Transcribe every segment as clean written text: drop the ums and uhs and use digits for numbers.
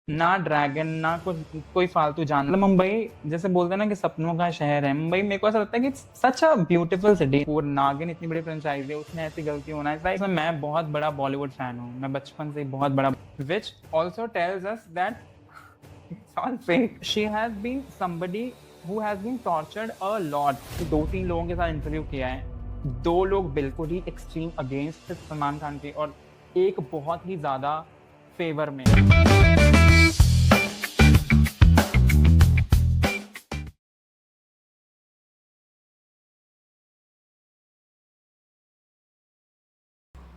ना ड्रैगन ना कुछ कोई फालतू जानवर। मतलब मुंबई जैसे बोलते हैं ना कि सपनों का शहर है मुंबई, मेरे को ऐसा लगता है कि सच अ ब्यूटीफुल सिटी। और नागिन इतनी बड़ी फ्रेंचाइजी है, उसमें ऐसी गलती होना है। इसमें मैं बहुत बड़ा बॉलीवुड फैन हूँ, मैं बचपन से ही बहुत बड़ा। Which also tells us that it's all fake. She has been somebody who has been tortured a lot. दो तीन लोगों के साथ इंटरव्यू किया है, दो लोग बिल्कुल ही एक्सट्रीम अगेंस्ट सलमान खान के और एक बहुत ही ज्यादा फेवर में।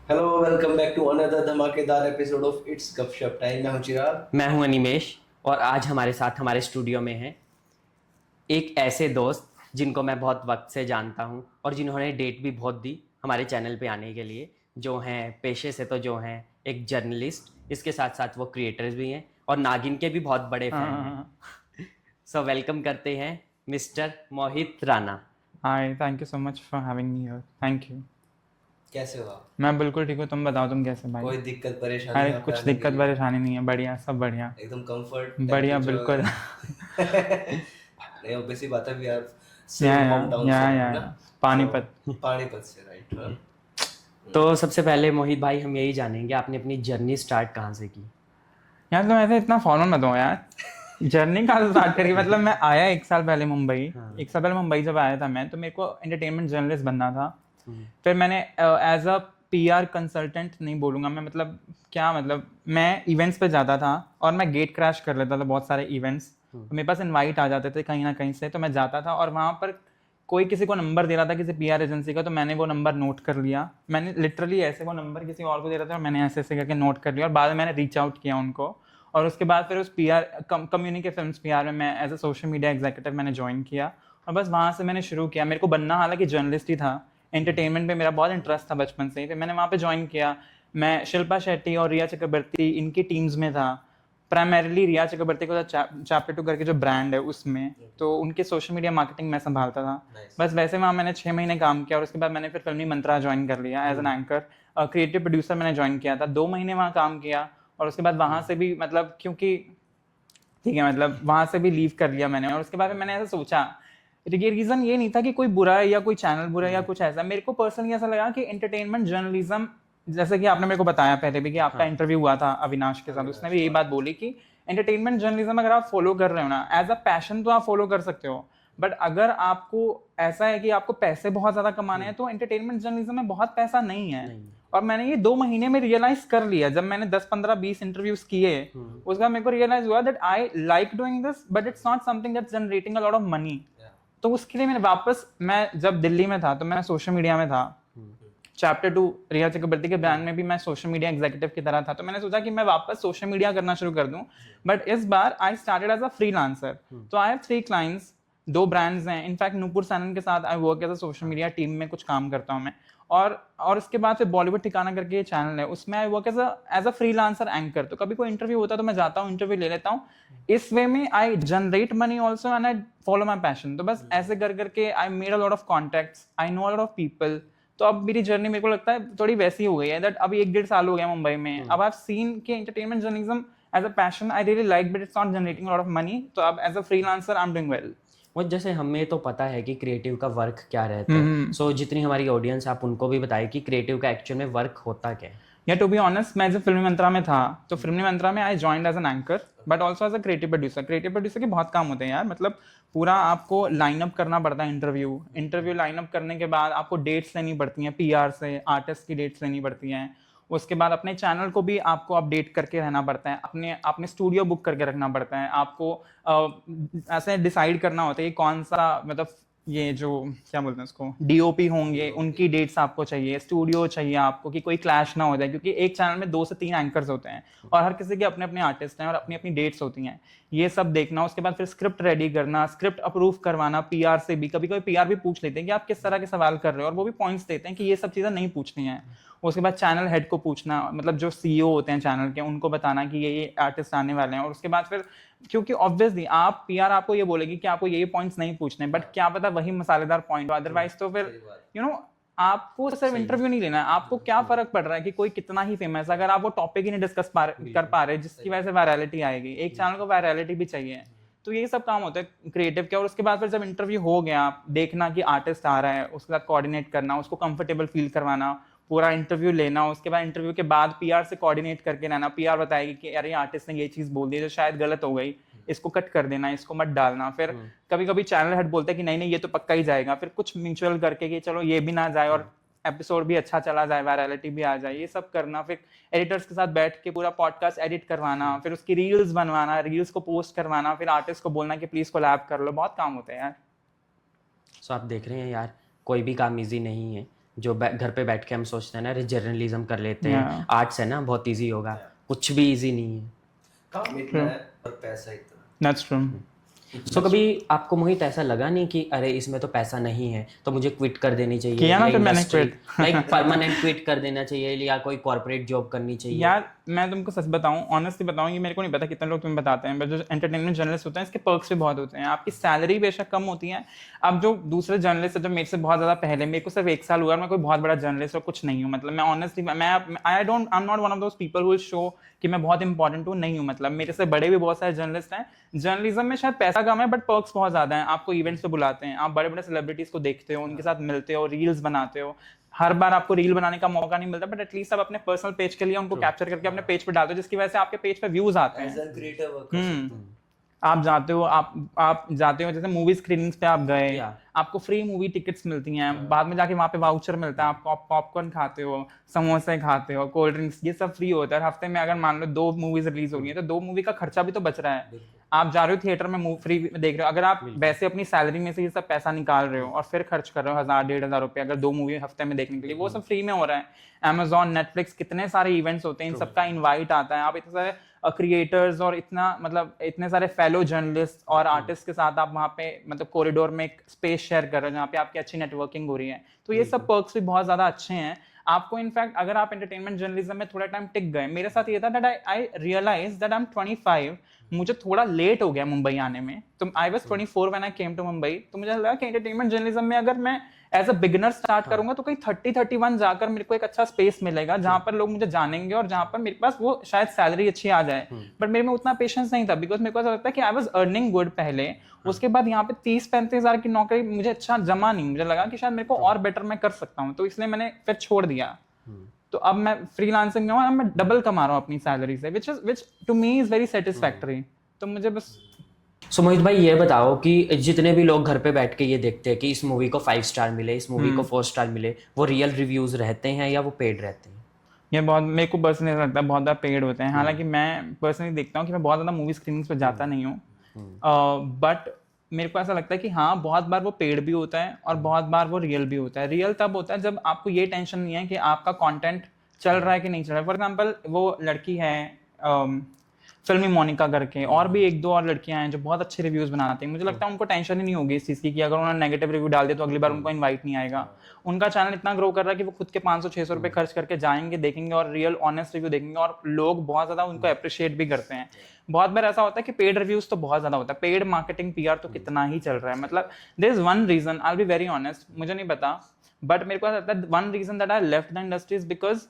Hello, welcome back to another धमाकेदार एपिसोड ऑफ इट्स गपशप टाइम। मैं हूं चिराग। मैं हूं अनिमेश और आज हमारे साथ हमारे स्टूडियो में हैं एक ऐसे दोस्त जिनको मैं बहुत वक्त से जानता हूं और जिन्होंने डेट भी बहुत दी हमारे चैनल पे आने के लिए, जो हैं पेशे से तो जो हैं एक जर्नलिस्ट, इसके साथ साथ वो क्रिएटर्स भी हैं और नागिन के भी बहुत बड़े फ़ैन हैं। सो वेलकम करते हैं mister Mohit Rana. Hi, thank you so much for having me here. Thank you. कैसे हो आप? मैं बिल्कुल ठीक हूँ, तुम बताओ तुम कैसे भाई? कोई दिक्कत परेशानी अरे यहाँ पे कुछ आने के दिक्कत लिए? परेशानी नहीं है, बढ़िया सब बढ़िया। एकदम कंफर्ट बढ़िया टेम्परेचर बिल्कुल। वगैरह? नहीं, ऑब्वियसली बात है, वी आर यहाँ सेम होम टाउन से है ना। तो पानीपत। पानीपत से, राइट? हाँ। तो सबसे पहले मोहित भाई हम यही जानेंगे आपने अपनी जर्नी स्टार्ट कहाँ से की। यार तुम ऐसे इतना फॉलो मत हो यार। जर्नी कहाँ से स्टार्ट करी? मतलब मैं आया एक साल पहले मुंबई। हाँ। एक साल पहले मुंबई जब आया था मैं, तो मेरे को एंटरटेनमेंट जर्नलिस्ट बनना था। हम्म। फिर मैंने एज अ पीआर कंसल्टेंट नहीं बोलूँगा मैं, मतलब क्या मतलब, मैं इवेंट्स पे जाता था और मैं गेट क्रैश कर लेता था बहुत सारे इवेंट्स। तो मेरे पास इनवाइट आ जाते थे कहीं ना कहीं से, तो मैं जाता था और वहाँ पर कोई किसी को नंबर दे रहा था किसी पीआर एजेंसी का, तो मैंने वो नंबर नोट कर लिया। मैंने लिटरली ऐसे वो नंबर किसी और को दे रहा था और मैंने ऐसे ऐसे करके नोट कर लिया और बाद में मैंने रीच आउट किया उनको। और उसके बाद फिर उस पीआर कम्युनिके फिल्म्स पीआर में मैं as a social media executive मैंने ज्वाइन किया। और बस वहाँ से मैंने शुरू किया। मेरे को बनना हालांकि जर्नलिस्ट ही था, एंटरटेनमेंट में मेरा बहुत इंटरेस्ट था बचपन से ही, फिर मैंने वहाँ पे ज्वाइन किया। मैं शिल्पा शेट्टी और रिया चक्रवर्ती इनकी टीम्स में था। प्राइमरीली रिया चक्रवर्ती को चैप्टर 2 करके जो ब्रांड है उसमें, तो उनके सोशल मीडिया मार्केटिंग मैं संभालता था। Nice. बस वैसे वहाँ मैंने 6 महीने काम किया और उसके बाद मैंने फिर फिल्मी मंत्रा ज्वाइन कर लिया as an anchor. Creative producer मैंने ज्वाइन किया था, 2 महीने वहाँ काम किया। और उसके बाद वहाँ से भी मतलब क्योंकि ठीक है, मतलब वहां से भी लीव कर लिया मैंने। और उसके बाद मैंने ऐसा सोचा, ये रीजन ये नहीं था कि कोई बुरा है या कोई चैनल बुरा है या कुछ ऐसा। मेरे को पर्सनली ऐसा लगा कि एंटरटेनमेंट जर्नलिज्म, जैसे कि आपने मेरे को बताया पहले भी कि आपका हाँ। इंटरव्यू हुआ था अविनाश के साथ, उसने भी यही बात बोली कि एंटरटेनमेंट जर्नलिज्म अगर आप फॉलो कर रहे हो ना एज अ पैशन तो आप फॉलो कर सकते हो, बट अगर आपको ऐसा है कि आपको पैसे बहुत ज्यादा कमाने हैं तो एंटरटेनमेंट जर्नलिज्म में बहुत पैसा नहीं है। नहीं। और मैंने ये 2 महीने में रियलाइज कर लिया जब मैंने 10 15 20 इंटरव्यूज किए। उसका मेरे को रियलाइज हुआ that I like doing this but it's not something that's generating a lot of money. Yeah. तो उसके लिए मैंने वापस, मैं जब दिल्ली में था तो मैं सोशल मीडिया में था। चैप्टर 2 रिया चक्रवर्ती के ब्रांड में भी मैं सोशल मीडिया एग्जीक्यूटिव की तरह था, तो मैंने सोचा कि मैं वापस सोशल मीडिया करना शुरू कर दूं। बट इस बार I started as a freelancer. तो आई हैव 3 क्लाइंट्स, 2 ब्रांड्स हैं। इनफैक्ट नूपुर सैनन के साथ I work as a social media team में कुछ काम करता हूं मैं। और उसके बाद फिर बॉलीवुड ठिकाना करके चैनल है, उसमें I work as a freelancer anchor. तो कभी कोई इंटरव्यू होता है तो मैं जाता हूँ, इंटरव्यू ले लेता हूँ। इस वे में I generate money also and I follow my passion. तो बस ऐसे कर करके I made a lot of contacts, I know a lot of people. तो अब मेरी जर्नी मेरे को लगता है थोड़ी वैसी हो गई है दैट अभी 1 1.5 साल हो गया मुंबई में। अब आई सीन के entertainment journalism as a passion I really like, but it's not generating lot of money. तो अब as a freelancer I am doing well. और जैसे हमें तो पता है कि क्रिएटिव का वर्क क्या रहता है, सो जितनी हमारी ऑडियंस आप उनको भी बताइए कि क्रिएटिव का एक्चुअल में वर्क होता क्या है। या टू बी ऑनेस्ट, मैं जब फिल्मी मंत्रा में था तो फिल्मी मंत्रा में I joined as an anchor but also as a creative producer. Creative producer के बहुत काम होते हैं यार, मतलब पूरा आपको लाइनअप करना पड़ता है। इंटरव्यू लाइनअप करने के बाद आपको डेट्स लेनी पड़ती हैं, पीआर से आर्टिस्ट की डेट्स लेनी पड़ती हैं। उसके बाद अपने चैनल को भी आपको अपडेट करके रहना पड़ता है, अपने अपने स्टूडियो बुक करके रखना पड़ता है आपको। ऐसे डिसाइड करना होता है कि कौन सा, मतलब ये जो क्या बोलते हैं उसको, डीओपी होंगे उनकी डेट्स आपको चाहिए, स्टूडियो चाहिए आपको कि कोई क्लैश ना हो जाए, क्योंकि एक चैनल में 2 से 3 एंकर्स होते हैं और हर किसी के अपने अपने आर्टिस्ट हैं और अपनी अपनी डेट्स होती हैं। ये सब देखना, उसके बाद फिर स्क्रिप्ट रेडी करना, स्क्रिप्ट अप्रूव करवाना पीआर से भी। कभी कभी पीआर भी पूछ लेते हैं कि आप किस तरह के सवाल कर रहे हो और वो भी पॉइंट्स देते हैं कि ये सब चीज़ें नहीं पूछनी है। उसके बाद चैनल हेड को पूछना, मतलब जो सीईओ होते हैं चैनल के, उनको बताना कि ये आर्टिस्ट आने वाले हैं। और उसके बाद फिर, क्योंकि ऑब्वियसली आप पीआर आपको ये बोलेगी कि आपको ये पॉइंट्स नहीं पूछने, बट क्या पता वही मसालेदार पॉइंट हो, अदरवाइज तो फिर सही बात। यू नो आपको सिर्फ इंटरव्यू नहीं लेना है, आपको क्या फर्क पड़ रहा है कि कोई कितना ही फेमस है, अगर आप वो टॉपिक ही नहीं डिस्कस कर पा रहे जिसकी वजह से वायरलिटी आएगी। एक चैनल को वायरलिटी भी चाहिए, तो यही सब काम होता है क्रिएटिव के। और उसके बाद फिर जब इंटरव्यू हो गया, देखना कि आर्टिस्ट आ रहा है, उसके साथ कोऑर्डिनेट करना, उसको कंफर्टेबल फील करवाना, पूरा इंटरव्यू लेना, उसके बाद इंटरव्यू के बाद पीआर से कोऑर्डिनेट करके रहना। पीआर बताएगी कि अरे आर्टिस्ट ने ये चीज़ बोल दी जो शायद गलत हो गई, इसको कट कर देना, इसको मत डालना। फिर कभी कभी चैनल हेड बोलता है कि नहीं नहीं ये तो पक्का ही जाएगा, फिर कुछ म्यूचुअल करके कि चलो ये भी ना जाए और एपिसोड भी अच्छा चला जाए, वायरलिटी भी आ जाए, ये सब करना। फिर एडिटर्स के साथ बैठ के पूरा पॉडकास्ट एडिट करवाना, फिर उसकी रील्स बनवाना, रील्स को पोस्ट करवाना, फिर आर्टिस्ट को बोलना कि प्लीज कोलैब कर लो। बहुत काम होते हैं यार। सो आप देख रहे हैं यार, कोई भी काम इजी नहीं है। जो घर पे बैठ के हम सोचते हैं ना, अरे जर्नलिज्म कर लेते हैं, आर्ट्स है ना बहुत इजी होगा, कुछ भी इजी नहीं है। काम इतना है और पैसा इतना। That's true. सो कभी आपको मोहित ऐसा लगा नहीं कि अरे इसमें तो पैसा नहीं है तो मुझे क्विट कर देनी चाहिए, किया ना, फिर मैंने quit. लाइक परमानेंट क्विट कर देना चाहिए या कोई कॉर्पोरेट जॉब करनी चाहिए? यार मैं तुमको सच बताऊं, ऑनेस्टली बताऊं, ये मेरे को नहीं पता कितने लोग तुम्हें बताते हैं, बट जो एंटरटेनमेंट जर्नलिस्ट होते हैं इसके पर्क्स भी बहुत होते हैं। आपकी सैलरी बेशक कम होती है। अब जो दूसरे जर्नलिस्ट है जो मेरे से बहुत ज्यादा पहले, मेरे को सिर्फ 1 साल हुआ, मैं कोई बहुत बड़ा जर्नलिस्ट और कुछ नहीं हूँ। मतलब मैं honestly I am not one of those people who will show कि मैं बहुत इंपॉर्टेंट हूँ, नहीं हूँ। मतलब मेरे से बड़े भी बहुत सारे जर्नलिस्ट हैं। जर्नलिज्म में शायद पैसा कम है बट पर्क्स बहुत ज्यादा हैं। आपको इवेंट्स पे बुलाते हैं, आप बड़े बड़े सेलिब्रिटीज को देखते हो, उनके साथ मिलते हो, रील्स बनाते हो। हर बार आपको रील बनाने का मौका नहीं मिलता, बट एटलीस्ट आप अपने पर्सनल पेज के लिए उनको कैप्चर करके अपने पेज पे डालते हो, जिसकी वजह से आपके पेज पे व्यूज आते हैं। आप जाते हो, आप जाते हो, जैसे मूवी स्क्रीनिंग्स पे आप गए, आपको फ्री मूवी टिकट्स मिलती हैं, बाद में जाके वहाँ पे वाउचर मिलता है, आप पॉपकॉर्न खाते हो, समोसे खाते हो, कोल्ड ड्रिंक्स, ये सब फ्री होता है। हफ्ते में अगर मान लो 2 मूवीज रिलीज हो गई है तो 2 मूवी का खर्चा भी तो बच रहा है। आप जा रहे हो थिएटर में फ्री देख रहे हो, अगर आप वैसे अपनी सैलरी में से ये सब पैसा निकाल रहे हो और फिर खर्च कर रहे हो 1000-1500 रुपये अगर 2 मूवी हफ्ते में देखने के लिए, वो सब फ्री में हो रहा है। Amazon, नेटफ्लिक्स, कितने सारे इवेंट्स होते हैं, इन सबका इनवाइट आता है। आप इतने सारे क्रिएटर्स और इतने सारे फेलो जर्नलिस्ट और आर्टिस्ट के साथ आप वहाँ पे मतलब कॉरिडोर में एक स्पेस शेयर कर रहे हो जहाँ पे आपकी अच्छी नेटवर्किंग हो रही है। तो ये सब पर्क्स भी बहुत ज्यादा अच्छे हैं आपको। इनफैक्ट अगर आप एंटरटेनमेंट जर्नलिज्म में थोड़ा टाइम टिक गए, मेरे साथ ये था that I realize that I am 25, मुझे थोड़ा लेट हो गया मुंबई आने में। तो I was 24 when I came to Mumbai. तो मुझे लगा कि एंटरटेनमेंट जर्नलिज्म में अगर मैं एज अ बिगिनर स्टार्ट करूंगा तो कहीं 30-31 जाकर मेरे को एक अच्छा स्पेस मिलेगा जहां पर लोग मुझे जानेंगे और जहां पर मेरे पास वो शायद सैलरी अच्छी आ जाए। बट मेरे में उतना पेशेंस नहीं था, बिकॉज मेरे को ऐसा लगता है कि आई वाज अर्निंग गुड पहले, उसके बाद यहाँ पे 30-35 हजार की नौकरी मुझे अच्छा जमा नहीं, मुझे लगा कि शायद मेरे को और बेटर मैं कर सकता हूँ, तो इसलिए मैंने फिर छोड़ दिया। तो अब मैं फ्रीलांसिंग में हूँ, अब मैं डबल कमा रहा हूँ अपनी सैलरी से, which to me is very satisfactory. तो मुझे बस सो मोहित भाई ये बताओ कि जितने भी लोग घर पे बैठ के ये देखते हैं कि इस मूवी को 5 स्टार मिले, इस मूवी को 4 स्टार मिले, वो रियल रिव्यूज रहते हैं या वो पेड रहते हैं? ये बहुत मेरे को पर्सनली लगता है बहुत ज़्यादा पेड होते हैं। हालांकि मैं पर्सनली देखता हूँ कि मैं बहुत ज़्यादा मूवी स्क्रीनिंग्स पे जाता नहीं हूँ, बट मेरे को ऐसा लगता है कि हाँ बहुत बार वो पेड भी होता है और बहुत बार वो रियल भी होता है। रियल तब होता है जब आपको ये टेंशन नहीं है कि आपका कंटेंट चल रहा है कि नहीं चल रहा है। फॉर एग्जांपल वो लड़की है फिल्मी मोनिका करके, और भी 1-2 और लड़कियां हैं जो बहुत अच्छे रिव्यूज बनाती हैं। मुझे लगता है उनको टेंशन ही नहीं होगी इस चीज़ की कि अगर उन्होंने नेगेटिव रिव्यू डाल दिया तो अगली बार उनको इनवाइट नहीं आएगा। उनका चैनल इतना ग्रो कर रहा है कि वो खुद के 500-600 रुपये खर्च करके जाएंगे, देखेंगे और रियल ऑनेस्ट रिव्यू देखेंगे, और लोग बहुत ज़्यादा उनको अप्रिशिएट भी करते हैं। बहुत बार ऐसा होता है कि पेड रिव्यूज तो बहुत ज़्यादा होता है, पेड मार्केटिंग पीआर तो कितना ही चल रहा है। मतलब there is one reason, I will be very honest, मुझे नहीं पता, बट मेरे को ऐसा लगता है one reason that I left the industry is because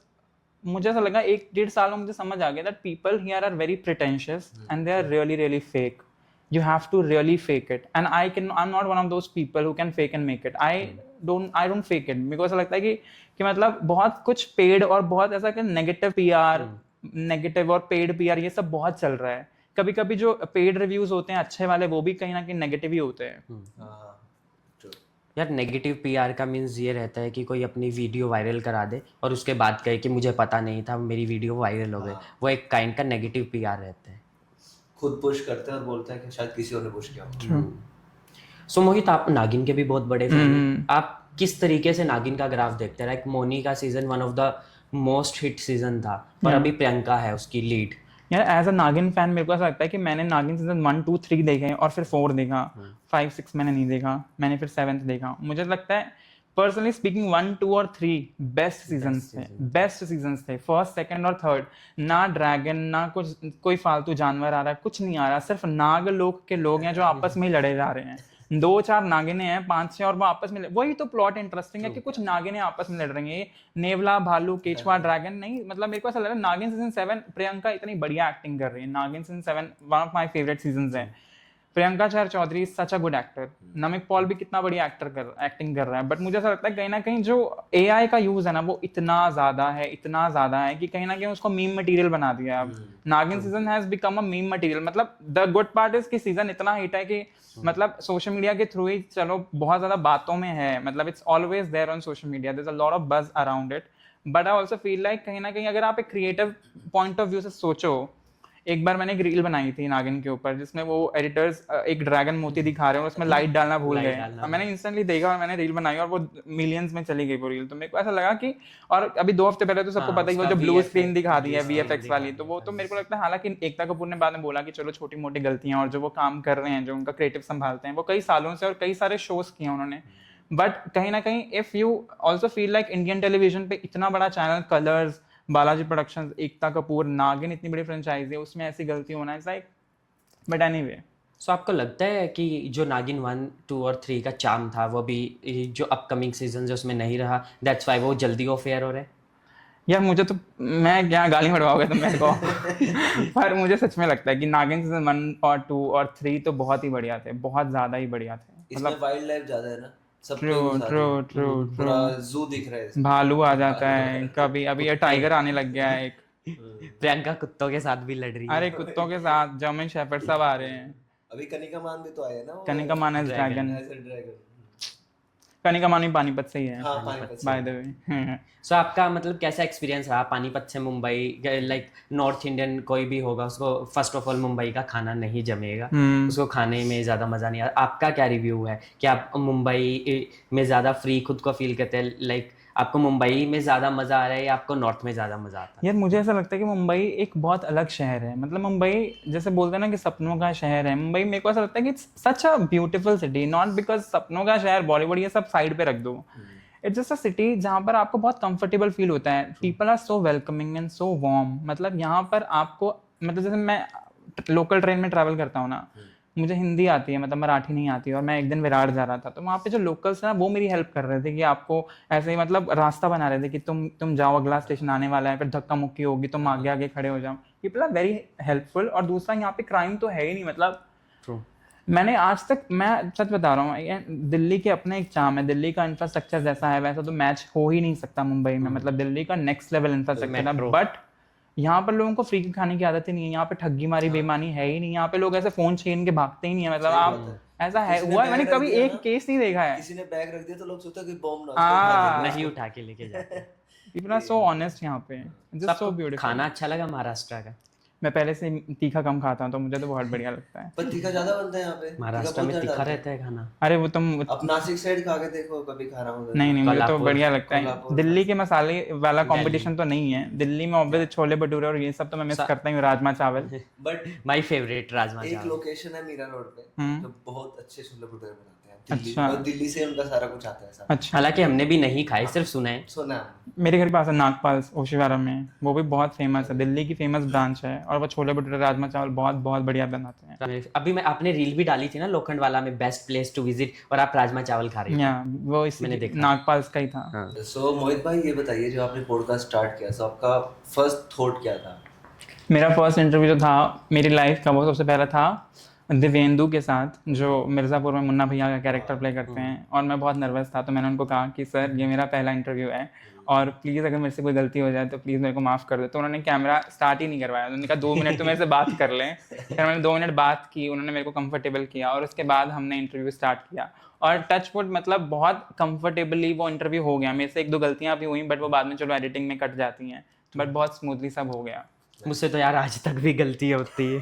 मुझे ऐसा लगा 1-1.5 साल में मुझे समझ आ गया that people here are very pretentious and they are really fake. You have to really fake it, and I'm not one of those people who can fake and make it. I don't fake it because ऐसा लगता है कि मतलब बहुत कुछ paid और बहुत ऐसा कि नेगेटिव पीआर, नेगेटिव और पेड पीआर ये सब बहुत चल रहा है। कभी कभी जो पेड रिव्यूज होते हैं अच्छे वाले वो भी कहीं ना कहीं नेगेटिव ही होते हैं। यार नेगेटिव पीआर का मीन्स ये रहता है कि कोई अपनी वीडियो वायरल करा दे और उसके बाद कहे कि मुझे पता नहीं था मेरी वीडियो वायरल हो गई, वो एक काइंड का नेगेटिव पीआर रहता है। खुद पुश करते हैं और बोलते हैं कि शायद किसी और ने पुश किया। सो मोहित आप नागिन के भी बहुत बड़े फैन हैं, आप किस तरीके से नागिन का ग्राफ देखते हैं? लाइक मोनी का season one of the most hit season था, पर अभी प्रियंका है उसकी लीड। यार एज अ नागिन फैन मेरे को ऐसा लगता है कि मैंने नागिन सीजन 1, 2, 3 देखे और फिर 4 देखा, 5, 6 मैंने नहीं देखा, मैंने फिर 7th देखा। मुझे लगता है पर्सनली स्पीकिंग 1, 2 और 3 बेस्ट सीजन्स थे। फर्स्ट, सेकंड और थर्ड, ना ड्रैगन ना कुछ कोई फालतू जानवर आ रहा है, कुछ नहीं आ रहा, सिर्फ नाग लोक के लोग हैं जो आपस में ही लड़े जा रहे हैं। 2-4 नागिनें हैं, 5-6 और वो आपस में वही तो प्लॉट इंटरेस्टिंग है कि कुछ नागिनें आपस में लड़ रही हैं। ये नेवला, भालू, केचवा, ड्रैगन नहीं, मतलब मेरे को ऐसा लग रहा है नागिन सीजन 7 प्रियंका इतनी बढ़िया एक्टिंग कर रही है। Naagin season 7 one of my favourite seasons है। Priyanka Chahar Choudhary such a good actor. Namik Paul भी कितना बढ़िया एक्टिंग कर रहा है। बट मुझे ऐसा लगता है कहीं ना कहीं जो एआई का यूज है ना वो इतना ज्यादा है कि कहीं ना कहीं उसको मीम मटेरियल बना दिया है। अब Naagin season has become a meme material. मतलब द गुड पार्ट इज कि सीजन इतना हिट है कि मतलब सोशल मीडिया के थ्रू ही चलो बहुत ज्यादा बातों में है। मतलब it's always there on social media, there is a lot of buzz around it. But I also feel like कहीं ना कहीं अगर आप एक क्रिएटिव पॉइंट ऑफ व्यू से सोचो, एक बार मैंने एक रील बनाई थी नागिन के ऊपर जिसमें वो एडिटर्स एक ड्रैगन मोती दिखा रहे हैं और उसमें लाइट डालना भूल गए। मैंने इंस्टेंटली देखा और मैंने रील बनाई और वो मिलियंस में चली गई वो रील। तो मेरे को ऐसा लगा कि और अभी 2 हफ्ते पहले तो सबको पता ही वो जो ब्लू स्क्रीन दिखा दी है वीएफएक्स वाली, तो वो तो मेरे को लगता है हालांकि एकता कपूर ने बाद में बोला कि चलो छोटी मोटी गलतियां, और जो वो काम कर रहे हैं जो उनका क्रिएटिव संभालते हैं वो कई सालों से और कई सारे शोज किए उन्होंने। बट कहीं ना कहीं if you also feel like Indian television पे इतना बड़ा channel, colours, Balaji productions, Ekta Kapoor, नागिन इतनी बड़ी फ्रेंचाइजी है, उसमें ऐसी गलती होना इज लाइक, बट एनीवे। सो आपको लगता है कि जो नागिन 1, 2 और 3 का चार्म था वो भी जो अपकमिंग सीजन है उसमें नहीं रहा, दैट्स व्हाई वो जल्दी वो फेयर हो रहे हैं? यार मुझे तो, मैं क्या गाली मरवाओगे तुम मेरे को पर मुझे सच में लगता है कि नागिन सीजन 1 और 2 और 3 तो बहुत ही बढ़िया थे, बहुत ज्यादा ही बढ़िया थे। इसमें वाइल्ड लाइफ ज्यादा है ना, सब ट्रू ट्रू ट्रू पूरा जू दिख रहा है इसमें। भालू आ जाता है कभी, अभी ये टाइगर आने लग गया है एक। प्रियंका कुत्तों के साथ भी लड़ रही है। अरे कुत्तों के साथ जर्मन शेफर्ड सब आ रहे हैं। अभी कनिका मान भी तो आए हैं ना, Kanika Mann as dragon. As a dragon. Kanika Mann भी पानीपत से ही है हाँ, पानीपत से। By the way. सो आपका मतलब कैसा एक्सपीरियंस रहा पानीपत से मुंबई? लाइक नॉर्थ इंडियन कोई भी होगा उसको फर्स्ट ऑफ ऑल मुंबई का खाना नहीं जमेगा, उसको खाने में ज़्यादा मज़ा नहीं आता। आपका क्या रिव्यू है कि आप मुंबई में ज़्यादा फ्री खुद को फील करते हैं? लाइक आपको मुंबई में ज़्यादा मज़ा आ रहा है या आपको नॉर्थ में ज़्यादा मज़ा आता है? यार मुझे ऐसा लगता है कि मुंबई एक बहुत अलग शहर है। मतलब मुंबई जैसे बोलते हैं ना कि सपनों का शहर है, मुंबई मेरे को ऐसा लगता है कि it's such a beautiful city, not because सपनों का शहर बॉलीवुड ये सब साइड पे रख दो। इट्स जस्ट अ सिटी जहाँ पर आपको बहुत कंफर्टेबल फील होता है। People are so welcoming and so warm. मतलब यहाँ पर आपको, मतलब जैसे मैं लोकल ट्रेन में ट्रैवल करता हूँ ना, मुझे हिंदी आती है, मतलब मराठी नहीं आती, और मैं एक दिन विराट जा रहा था तो वहाँ पे जो लोकल्स हैं वो मेरी हेल्प कर रहे थे कि आपको ऐसे ही मतलब रास्ता बना रहे थे कि तुम जाओ, अगला स्टेशन आने वाला है, फिर धक्का मुक्की होगी, तुम आगे आगे खड़े हो जाओ। People are very helpful. और दूसरा यहाँ पे क्राइम तो है ही नहीं। मतलब मैंने आज तक, मैं सच बता रहा हूँ, दिल्ली के अपने एक चार्म है, दिल्ली का इंफ्रास्ट्रक्चर जैसा है वैसा तो मैच हो ही नहीं सकता मुंबई में। मतलब दिल्ली का नेक्स्ट लेवल इंफ्रास्ट्रक्चर है। बट यहाँ पर लोगों को फ्री खाने की आदत ही नहीं है। यहाँ पे ठगी मारी बेईमानी है ही नहीं। यहाँ पे लोग ऐसे फोन छीन के भागते ही नहीं है। मतलब आप ऐसा है हुआ है, मैंने कभी एक केस नहीं देखा है। किसी ने बैग रख दिया तो लोग सोचते हैं कि बॉम्ब ना हाँ, नहीं उठा के लेके जाते। इतना सो ऑनेस्ट यहाँ पे, जस्ट सो ब्यूटीफुल। खाना अच्छा लगा महाराष्ट्र का? मैं पहले से तीखा कम खाता हूँ तो मुझे तो बहुत बढ़िया लगता है। पर तीखा ज्यादा बनता है यहाँ पे, महाराष्ट्र में तीखा रहता है खाना। अरे वो तुम अब नासिक साइड खा के देखो कभी, खा रहा हूँ। नहीं मुझे तो कोल्हापुर, बढ़िया लगता है। दिल्ली के मसाले वाला कंपटीशन तो नहीं है। दिल्ली में ऑब्वियसली छोले भटूरे और ये सब तो मैं मिस करता हूँ, राजमा चावल। बट माय फेवरेट राजमा एक चावल। लोकेशन है मीरा रोड पे जो बहुत अच्छे छोले भटूरे बनाते हैं। दिल्ली, अच्छा। और दिल्ली से उनका सारा कुछ आता है। अच्छा, हालांकि हमने भी नहीं खाए, सिर्फ सुना है। सुना है। मेरे घर के पास है नागपाल ओशिवारा में, वो भी बहुत फेमस है, दिल्ली की फेमस ब्रांच है। और वो छोले भटूरे राजमा चावल बहुत बहुत बढ़िया बनाते हैं। अभी मैं आपने रील भी डाली थी ना लोखंड वाला में, बेस्ट प्लेस टू विजिट, और आप राजमा चावल खा रहे या वो मैंने इसी देखा। नागपाल का ही था। हाँ। सो मोहित भाई ये बताइए, जो आपने पॉडकास्ट स्टार्ट किया, सो आपका फर्स्ट थॉट क्या था? मेरा फर्स्ट इंटरव्यू जो था मेरी लाइफ का वो सबसे पहला था दिव्येंदु के साथ, जो मिर्ज़ापुर में मुन्ना भैया का कैरेक्टर प्ले करते हैं। और मैं बहुत नर्वस था तो मैंने उनको कहा कि सर ये मेरा पहला इंटरव्यू है और प्लीज़ अगर मेरे से कोई गलती हो जाए तो प्लीज़ मेरे को माफ़ कर दे। तो उन्होंने कैमरा स्टार्ट ही नहीं करवाया। उन्होंने कहा 2 मिनट तो मेरे से बात कर लें। फिर मैंने 2 मिनट बात की, उन्होंने मेरे को कंफर्टेबल किया और उसके बाद हमने इंटरव्यू स्टार्ट किया। और टच वुड मतलब बहुत कंफर्टेबली वो इंटरव्यू हो गया। मेरे से 1-2 गलतियाँ भी हुई बट वो बाद में चलो एडिटिंग में कट जाती हैं, बट बहुत स्मूथली सब हो गया। मुझसे तो यार आज तक भी गलती होती है।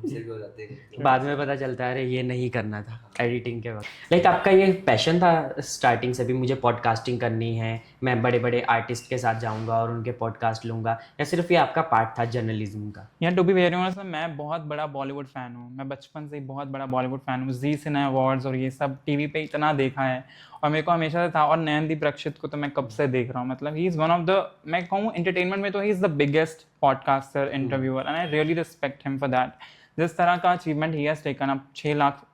हमसे भी हो जाते हैं। बाद में पता चलता है अरे ये नहीं करना था एडिटिंग के वक्त। लाइक आपका ये पैशन था स्टार्टिंग से भी, मुझे पॉडकास्टिंग करनी है, मैं बड़े बड़े आर्टिस्ट के साथ जाऊंगा और उनके पॉडकास्ट लूंगा, या सिर्फ ये आपका पार्ट था जर्नलिज्म का? यार टू बी वेरी ऑनेस्ट मैं बहुत बड़ा बॉलीवुड फ़ैन हूँ। मैं बचपन से ही बहुत बड़ा बॉलीवुड फ़ैन हूँ। जी सिने अवार्ड्स और ये सब टीवी पे इतना देखा है और मेरे को हमेशा से था। और नयनदीप रक्षित को तो मैं कब से देख रहा हूँ। मतलब he is one of the, मैं कहूँ एंटरटेनमेंट में तो he is the biggest podcaster, interviewer, and I really respect him for that. जिस तरह का अचीवमेंट ही हैज टेकन, अब 6 लाख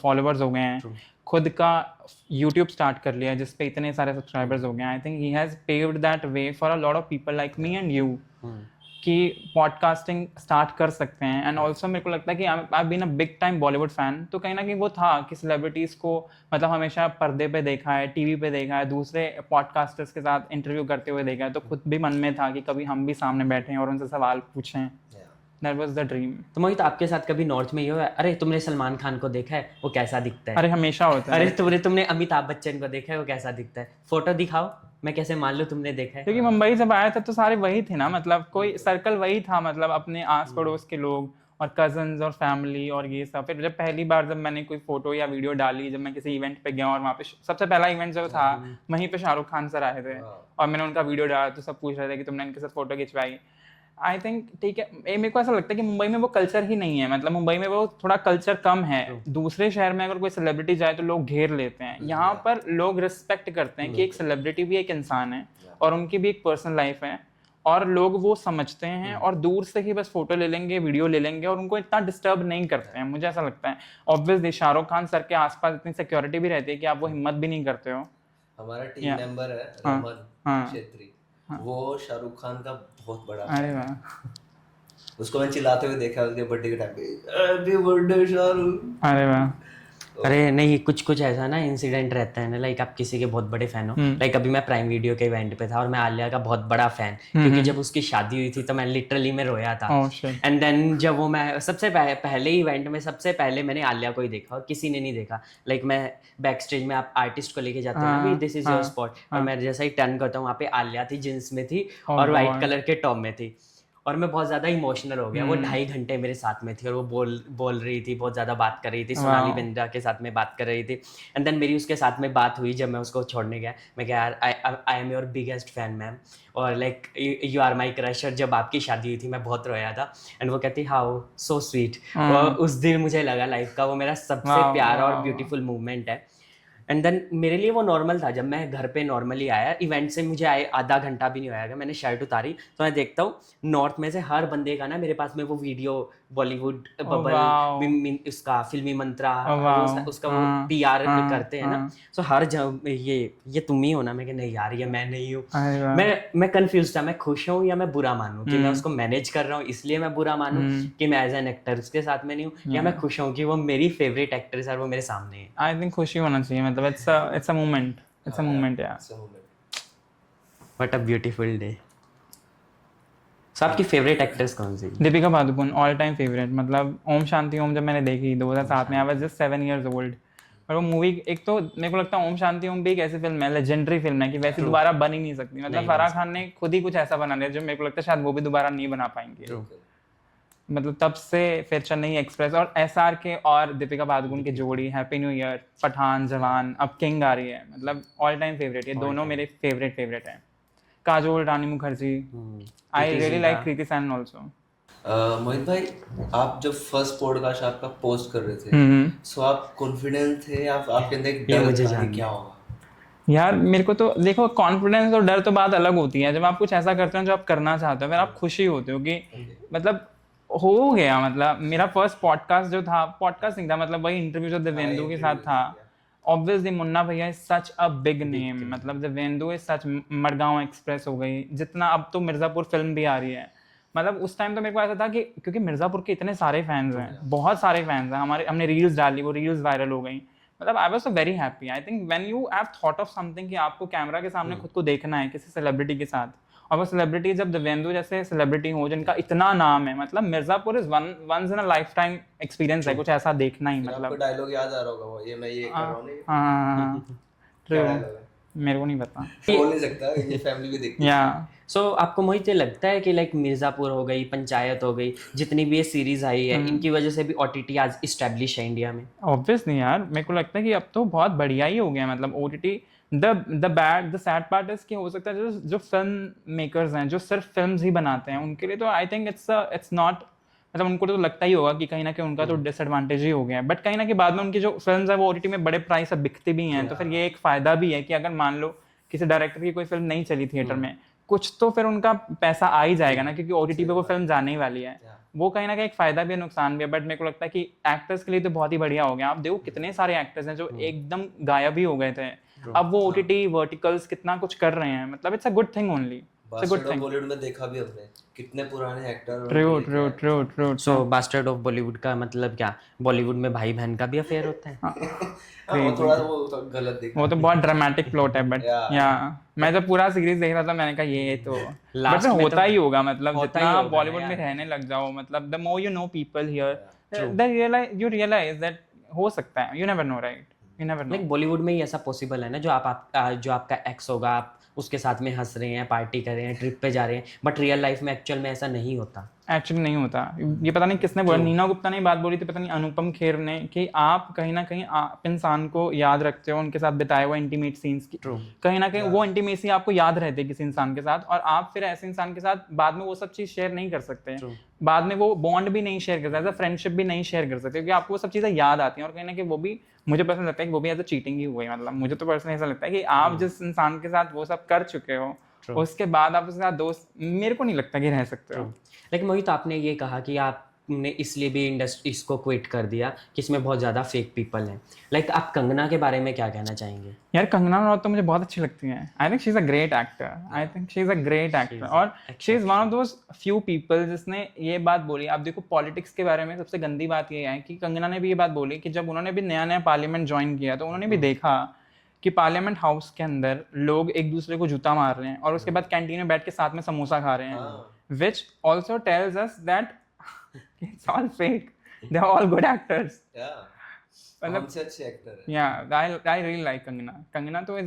फॉलोअर्स हो गए हैं, खुद का यूट्यूब स्टार्ट कर लिया है जिस पे इतने सारे सब्सक्राइबर्स हो गए हैं। I think he has paved that way for a lot of people like me and you कि पॉडकास्टिंग स्टार्ट कर सकते हैं। एंड ऑल्सो मेरे को लगता है कि I been a big time Bollywood fan, तो कहीं ना कहीं वो था कि सेलिब्रिटीज़ को मतलब हमेशा पर्दे पे देखा है, टीवी पे देखा है, दूसरे पॉडकास्टर्स के साथ इंटरव्यू करते हुए देखा है, तो खुद भी मन में था कि कभी हम भी सामने बैठें और उनसे सवाल पूछें। That was the dream. तो मोहित, आपके साथ कभी नॉर्थ में ये हुआ है, अरे तुमने सलमान खान को देखा है, वो कैसा दिखता है? अरे हमेशा होता है। अरे तुमने अमिताभ बच्चन को देखा है, वो कैसा दिखता है? फोटो दिखाओ, मैं कैसे मान लूं तुमने देखा है? क्योंकि मुंबई जब आया था तो सारे वही थे ना, मतलब कोई सर्कल वही था, मतलब अपने आस पड़ोस के लोग और कजन्स और फैमिली और ये सब। फिर जब पहली बार जब मैंने कोई फोटो या वीडियो डाली, जब मैं किसी इवेंट पे गया और वहाँ पे सबसे पहला इवेंट जो था वहीं पे शाहरुख खान सर आए थे और मैंने उनका वीडियो डाला तो सब पूछ रहे थे कि तुमने इनके साथ फोटो खिंचवाई। आई थिंक ठीक है, मेरे को ऐसा लगता है कि मुंबई में वो कल्चर ही नहीं है, मतलब मुंबई में वो थोड़ा कल्चर कम है। दूसरे शहर में अगर कोई सेलिब्रिटी जाए तो लोग घेर लेते हैं, यहाँ पर लोग रिस्पेक्ट करते हैं कि एक सेलिब्रिटी भी एक इंसान है और उनकी भी एक पर्सनल लाइफ है, और लोग वो समझते हैं और दूर से ही बस फोटो ले लेंगे, वीडियो ले लेंगे और उनको इतना डिस्टर्ब नहीं करते हैं। मुझे ऐसा लगता है ऑब्वियसली शाहरुख खान सर के आसपास इतनी सिक्योरिटी भी रहती है कि आप वो हिम्मत भी नहीं करते हो। हमारा टीम मेंबर है रमन छेत्री, वो शाहरुख खान का बहुत बड़ा अरे वाह, उसको मैं चिल्लाते हुए देखा उसके बर्थडे के टाइम पे, हैप्पी बर्थडे शाहरुख। अरे वाह। अरे नहीं, कुछ कुछ ऐसा ना इंसिडेंट रहता है ना, लाइक आप किसी के बहुत बड़े फैन हो। लाइक अभी मैं प्राइम वीडियो के इवेंट पे था और मैं आलिया का बहुत बड़ा फैन, क्योंकि जब उसकी शादी हुई थी तो मैं लिटरली में रोया था। एंड देन जब वो मैं सबसे पहले इवेंट में सबसे पहले मैंने आलिया को ही देखा और किसी ने नहीं देखा। लाइक मैं बैक स्टेज में आप आर्टिस्ट को लेके जाते हो ना, दिस इज योर स्पॉट, और मैं जैसा ही टर्न करता हूँ वहाँ पे आलिया थी, जींस में थी और व्हाइट कलर के टॉप में थी, और मैं बहुत ज़्यादा इमोशनल हो गया। वो 2.5 घंटे मेरे साथ में थी और वो बोल रही थी, बहुत ज़्यादा बात कर रही थी, सोनाली बिंद्रा के साथ में बात कर रही थी। एंड देन मेरी उसके साथ में बात हुई जब मैं उसको छोड़ने गया। मैं कहा यार I am your biggest fan ma'am, और like you are my crush. और जब आपकी शादी हुई थी मैं बहुत रोया था। एंड वो कहती हाउ सो स्वीट। उस दिन मुझे लगा लाइफ का वो मेरा सबसे प्यारा और ब्यूटीफुल मूवमेंट है। एंड देन मेरे लिए वो नॉर्मल था। जब मैं घर पे नॉर्मली आया, इवेंट से मुझे आए आधा घंटा भी नहीं होया, मैंने शर्ट उतारी तो मैं देखता हूँ नॉर्थ में से हर बंदे का ना मेरे पास में वो वीडियो, बॉलीवुड बबल, उसका फिल्मी मंत्रा, उसका वो PR करते हैं ना, सो हर ये तुम ही हो ना? मैं नहीं यार, ये मैं नहीं हूँ। मैं कंफ्यूज था, मैं खुश हूँ या मैं बुरा मानूं कि मैं उसको मैनेज कर रहा हूँ इसलिए मैं बुरा मानूं कि मैं एज एन एक्टर उसके साथ में नहीं हूँ, या मैं खुश हूँ कि वो मेरी फेवरेट एक्ट्रेस है और वो मेरे सामने है। आई थिंक खुशी होना चाहिए, मतलब इट्स अ मोमेंट यार। What a beautiful day. So आपकी फेवरेट एक्ट्रेस कौन सी? Deepika Padukone, all time favourite. मतलब ओम शांति ओम जब मैंने देखी 2007 में, I was just 7 years old, और वो मूवी, एक तो मेरे को लगता है ओम शांति ओम भी एक ऐसी फिल्म है, लेजेंडरी फिल्म है कि वैसे दोबारा बन ही नहीं सकती। मतलब फराह खान ने खुद ही कुछ ऐसा बना लिया जो मेरे को लगता है शायद वो भी दोबारा नहीं बना पाएंगे। मतलब तब से फिर चेन्नई एक्सप्रेस और SRK और दीपिका पादुकोण की जोड़ी, हैप्पी न्यू ईयर, पठान, जवान, अब किंग आ रही है, मतलब ऑल टाइम फेवरेट। ये दोनों मेरे फेवरेट हैं। Kajol, Rani Mukherjee, I really like Kriti Sanon also. Mohit भाई, आप जब फर्स्ट पॉडकास्ट आपका पोस्ट कर रहे थे, सो आप कॉन्फिडेंट थे, आपके अंदर एक डर था कि क्या होगा? यार मेरे को तो देखो, कॉन्फिडेंस और डर तो बात अलग होती है। जब आप कुछ ऐसा करते हो जो आप करना चाहते हो, फिर आप खुशी होते हो कि मतलब हो गया। मतलब मेरा फर्स्ट पॉडकास्ट जो था, पॉडकास्ट नहीं था, मतलब वही इंटरव्यू जो देवेंदु के साथ था। Obviously Munna Bhaiya is such a big name, मतलब Divyendu is such, Madgaon express हो गई, जितना अब तो मिर्ज़ापुर फिल्म भी आ रही है। मतलब उस टाइम तो मेरे को ऐसा था कि क्योंकि मिर्ज़ापुर के इतने सारे फैंस हैं, बहुत सारे फैंस हैं, हमने रील्स डाली, वो रील्स वायरल हो गई। मतलब I was so very happy. I think when you have thought of something कि आपको कैमरा के सामने खुद को देखना है किसी सेलिब्रिटी के साथ, और वो सेलिब्रिटी जब देवेंदु जैसे सेलिब्रिटी हो जिनका इतना नाम है, मतलब Mirzapur is once in a life time experience है, कुछ ऐसा देखना ही। मतलब आपको डायलॉग याद आ रहा होगा, वो ये मैं ये कर रहा हूं। हाँ, मेरे को नहीं पता, बोल नहीं सकता, ये फैमिली भी देखती है। या सो आपको मोहित ये लगता है कि लाइक मिर्ज़ापुर हो गई, पंचायत हो गई, जितनी भी ये सीरीज आई है, इनकी वजह से भी OTT आज इस्टेब्लिश है इंडिया में? ऑब्वियसली यार, मेरे को लगता है कि अब तो बहुत बढ़िया ही हो गया। मतलब OTT, the sad part is कि हो सकता है जो फिल्म मेकर्स हैं, जो सिर्फ फिल्म्स ही बनाते हैं, उनके लिए तो आई थिंक इट्स नॉट, मतलब उनको तो लगता ही होगा कि कहीं ना कहीं उनका तो डिसएडवांटेज ही हो गया है। बट कहीं ना कहीं बाद में उनकी जो फिल्म्स है वो OTT में बड़े प्राइस से बिकती भी हैं, तो फिर ये एक फायदा भी है कि अगर मान लो किसी डायरेक्टर की कोई फिल्म नहीं चली थिएटर में, कुछ तो फिर उनका पैसा आ ही जाएगा ना, क्योंकि ओटीटी पे वो फिल्म जाने ही वाली है। वो कहीं ना कहीं एक फायदा भी है, नुकसान भी है, बट मेरे को लगता है कि एक्टर्स के लिए तो बहुत ही बढ़िया हो गया। आप देखो कितने सारे एक्टर्स हैं जो एकदम गायब ही हो गए थे, अब वो ओटीटी वर्टिकल्स कितना कुछ कर रहे हैं, मतलब it's a good thing only. Bollywood में देखा भी हमने कितने पुराने actor. True. So bastard of Bollywood का मतलब क्या, बॉलीवुड में भाई बहन का भी अफेयर होता है? वो थोड़ा वो तो गलत दिखा, वो तो बहुत ड्रामेटिक प्लॉट है, बट या मैं जब पूरा सीरीज देख रहा था मैंने कहा ये तो Last में होता तो ही होगा, मतलब होता ही जितना होगा बॉलीवुड यार। में रहने लग जाओ, मतलब the more you know people here you realize that हो सकता है, you never know, right, you never know. Like Bollywood में ही ऐसा पॉसिबल है ना, जो जो आपका एक्स होगा, आप उसके साथ में हंस रहे हैं, पार्टी कर रहे हैं, ट्रिप पे जा रहे हैं, बट रियल लाइफ में एक्चुअल में ऐसा नहीं होता। एक्चुअली नहीं होता। ये पता नहीं किसने बोला, नीना गुप्ता ने बात बोली थी, पता नहीं अनुपम खेर ने, कि आप कहीं ना कहीं आप इंसान को याद रखते हो उनके साथ बिताए हुए इंटीमेट सीन्स की, कहीं ना कहीं वो इंटीमेसी आपको याद रहती है किसी इंसान के साथ, और आप फिर ऐसे इंसान के साथ बाद में वो सब चीज़ शेयर नहीं कर सकते, बाद में वो बॉन्ड भी नहीं शेयर कर सकते, फ्रेंडशिप भी नहीं शेयर कर सकते, क्योंकि आपको वो सब चीज़ें याद आती हैं, और कहीं ना कहीं वो भी मुझे पर्सनल लगता है कि वो भी एज अ चीटिंग ही हुई। मतलब मुझे तो पर्सनली ऐसा लगता है कि आप जिस इंसान के साथ वो सब कर चुके हो, उसके बाद आप उसके साथ दोस्त, मेरे को नहीं लगता कि रह सकते हो। लेकिन मोहित, आपने ये कहा कि आपने इसलिए भी इंडस्ट्री इसको क्विट कर दिया कि इसमें बहुत ज़्यादा फेक पीपल हैं। लाइक आप कंगना के बारे में क्या कहना चाहेंगे? यार कंगना रनौत तो मुझे बहुत अच्छी लगती है। I think she is a great actor, I think she is a great actor, और she is one of those few people जिसने ये बात बोली। आप देखो पॉलिटिक्स के बारे में सबसे गंदी बात ये है कि कंगना ने भी ये बात बोली कि जब उन्होंने भी नया नया पार्लियामेंट ज्वाइन किया तो उन्होंने भी देखा कि पार्लियामेंट हाउस के अंदर लोग एक दूसरे को जूता मार रहे हैं, और उसके बाद कैंटीन में बैठ के साथ में समोसा खा रहे हैं, which also tells us that it's all fake. They're all good actors. हमसे अच्छे एक्टर है। Yeah, I really like Kangana. Kangana तो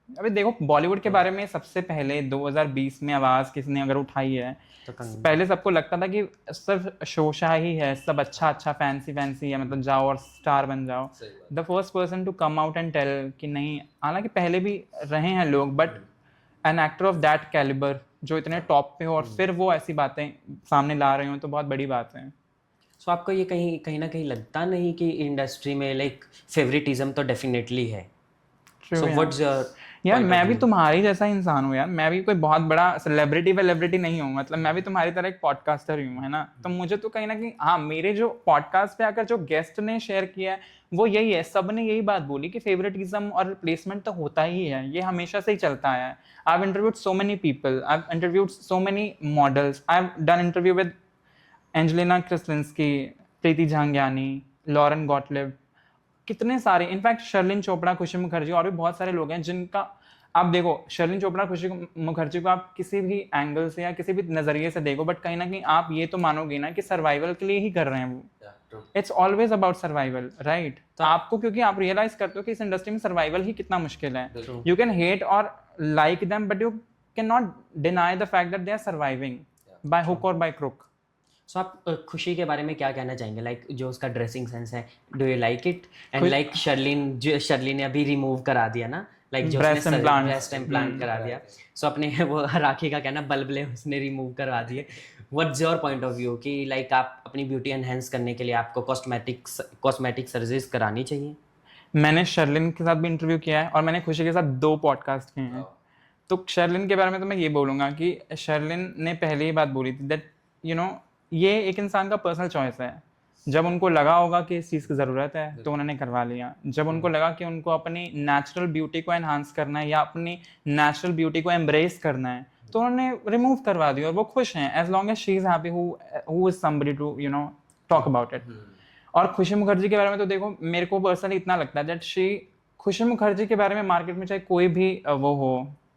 अभी देखो बॉलीवुड के बारे में सबसे पहले 2020 में आवाज किसने अगर उठाई है, तो पहले सबको लगता था कि सिर्फ शोशा ही है, सब अच्छा फैंसी है, मतलब जाओ और स्टार बन जाओ। The first person to come out and tell कि नहीं, हालांकि पहले भी रहे हैं लोग, but an actor of that calibre जो इतने टॉप पे हो और फिर वो ऐसी बातें सामने ला रहे हो, तो बहुत बड़ी बात है। सो आपको ये कहीं ना कहीं लगता नहीं कि इंडस्ट्री में लाइक फेवरेटिज्म तो डेफिनेटली है? सो व्हाट्स योर यार मैं भी तुम्हारी जैसा इंसान हूँ यार, मैं भी कोई बहुत बड़ा सेलिब्रिटी नहीं हूँ, मतलब मैं भी तुम्हारी तरह एक पॉडकास्टर ही हूँ, है ना। तो मुझे तो कहीं ना कहीं हाँ, मेरे जो पॉडकास्ट पे आकर जो गेस्ट ने शेयर किया है वो यही है, सब ने यही बात बोली कि फेवरेटिज्म और रिप्लेसमेंट तो होता ही है, ये हमेशा से ही चलता है। I have interviewed so many people, I have interviewed so many models, I have done interview with Angelina Krislinski, Preeti Jhangiani, Lauren Gottlieb, कितने सारे, इनफैक्ट शर्लिन चोपड़ा, खुशी मुखर्जी, और भी बहुत सारे लोग हैं जिनका आप देखो। शर्लिन चोपड़ा, खुशी मुखर्जी को आप किसी भी एंगल से या किसी भी नजरिए से देखो, बट कहीं ना कहीं आप ये तो मानोगे ना कि सर्वाइवल के लिए ही कर रहे हैं वो। It's always about survival, right. तो आपको, क्योंकि आप रियलाइज करते हो कि इस इंडस्ट्री में सर्वाइवल ही कितना मुश्किल है। यू कैन हेट और like them, but you can not deny the fact that they are surviving by hook और बाय क्रुक। सो आप खुशी के बारे में क्या कहना चाहेंगे? लाइक जो उसका ड्रेसिंग सेंस है, do you like it? And like Sherlyn ने अभी रिमूव करा दिया ना, लाइक जो ब्रेस्ट इम्प्लांट करा दिया। सो अपने वो राखी का कहना बल्बले उसने रिमूव करवा दिए। What's your point of view कि लाइक आप अपनी ब्यूटी एनहेंस करने के लिए आपको कॉस्मेटिक सर्जरीज करानी चाहिए? मैंने शर्लिन के साथ भी इंटरव्यू किया है और मैंने खुशी के साथ 2 पॉडकास्ट किए हैं। तो शर्लिन के बारे में तो मैं ये बोलूँगा कि शर्लिन ने पहले ही बात बोली थी दैट यू नो ये एक इंसान का पर्सनल चॉइस है। जब उनको लगा होगा कि इस चीज़ की ज़रूरत है तो उन्होंने करवा लिया। जब उनको लगा कि उनको अपनी नेचुरल ब्यूटी को एनहांस करना है या अपनी नेचुरल ब्यूटी को एम्ब्रेस करना है तो उन्होंने रिमूव करवा दिया और वो खुश हैं, as long as she is happy who is somebody to you know talk about it. और खुशी मुखर्जी के बारे में तो देखो, मेरे को पर्सनली इतना लगता है दैट खुशी मुखर्जी के बारे में मार्केट में चाहे कोई भी वो हो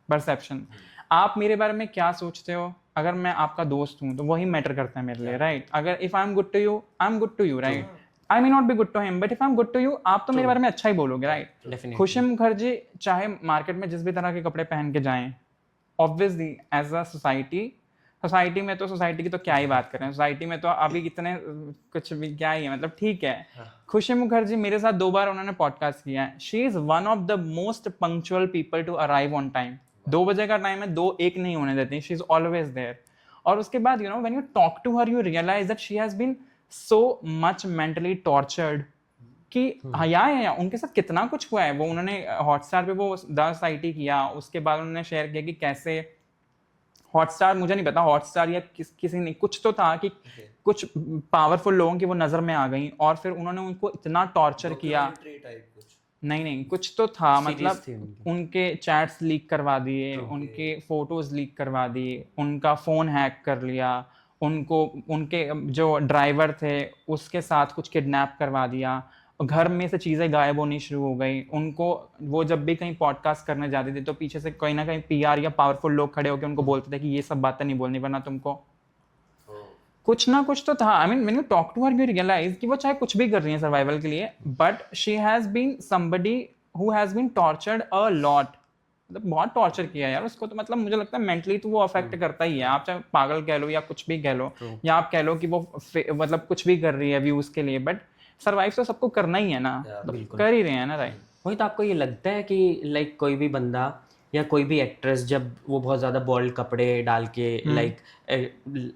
परसेप्शन, आप मेरे बारे में क्या सोचते हो, अगर मैं आपका दोस्त हूँ तो वही मैटर करता है मेरे लिए, राइट। अगर if I am good to you, I am good to you, right. I may not be good to him, but if I am good to you, आप तो मेरे बारे में अच्छा ही बोलोगे, राइट। खुशी मुखर्जी चाहे मार्केट में जिस भी तरह के कपड़े पहन के जाएं, ऑब्वियसली एज अ सोसाइटी में तो सोसाइटी की तो क्या ही बात करें, सोसाइटी में तो अभी कितने कुछ भी क्या ही है, मतलब ठीक है। खुशी मुखर्जी मेरे साथ 2 बार उन्होंने पॉडकास्ट किया है। She is one of the most punctual people to arrive on time. 2 बजे का टाइम है, 2-1 नहीं होने देती, शी इज ऑलवेज देयर। और उसके बाद you know when you talk to her you realize that she has been so much mentally tortured कि या उनके साथ कितना कुछ हुआ है। वो उन्होंने हॉटस्टार पे वो 10 IT किया, उसके बाद उन्होंने शेयर किया कि कैसे हॉटस्टार, मुझे नहीं पता हॉटस्टार या किसी ने कुछ तो था कि कुछ पावरफुल लोगों की वो नज़र में आ गई और फिर उन्होंने उनको इतना टॉर्चर किया। टाइप कुछ नहीं कुछ तो था, मतलब थी उनकी। उनके चैट्स लीक करवा दिए, उनके फोटोज लीक करवा दिए, उनका फ़ोन हैक कर लिया, उनको उनके जो ड्राइवर थे उसके साथ कुछ किडनैप करवा दिया, घर में से चीज़ें गायब होनी शुरू हो गई उनको। वो जब भी कहीं पॉडकास्ट करने जाते थे तो पीछे से कहीं ना कहीं पीआर या पावरफुल लोग खड़े होकर उनको बोलते थे कि ये सब बातें नहीं बोलनी वरना तुमको कुछ ना कुछ तो था। I mean when you talk to her you realize कि वो चाहे कुछ भी कर रही है सर्वाइवल के लिए, but she has been somebody who has been tortured a lot. मतलब बहुत टॉर्चर किया यार उसको, तो मतलब मुझे लगता है मेंटली तो वो अफेक्ट करता ही है। आप चाहे पागल कह लो या कुछ भी कह लो, या आप कह लो कि वो मतलब कुछ भी कर रही है व्यूज के लिए, बट सर्वाइव तो सबको करना ही है ना, कर ही रहे हैं ना, राइट। वही तो आपको ये लगता है कि लाइक कोई भी बंदा या कोई भी एक्ट्रेस जब वो बहुत ज़्यादा बोल्ड कपड़े डाल के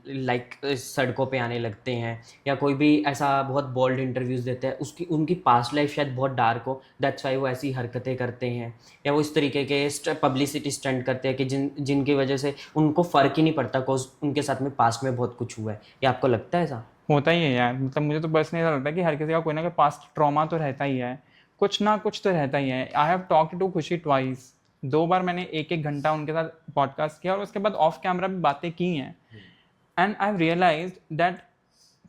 लाइक सड़कों पे आने लगते हैं, या कोई भी ऐसा बहुत बोल्ड इंटरव्यूज़ देते हैं, उसकी उनकी पास्ट लाइफ शायद बहुत डार्क हो, दैट्स वाई वो ऐसी हरकतें करते हैं, या वो इस तरीके के पब्लिसिटी स्टंट करते हैं कि जिनकी वजह से उनको फ़र्क ही नहीं पड़ता बिकॉज उनके साथ में पास्ट में बहुत कुछ हुआ है। ये आपको लगता है ऐसा? होता ही है यार, मतलब मुझे तो पर्सनली ऐसा लगता है कि हर किसी का कोई ना कोई पास्ट ट्रॉमा तो रहता ही है, कुछ ना कुछ तो रहता ही है। आई हैव टॉक्ड टू खुशी ट्वाइस, 2 बार मैंने 1-1 घंटा उनके साथ पॉडकास्ट किया और उसके बाद ऑफ कैमरा भी बातें की हैं, and I have realized that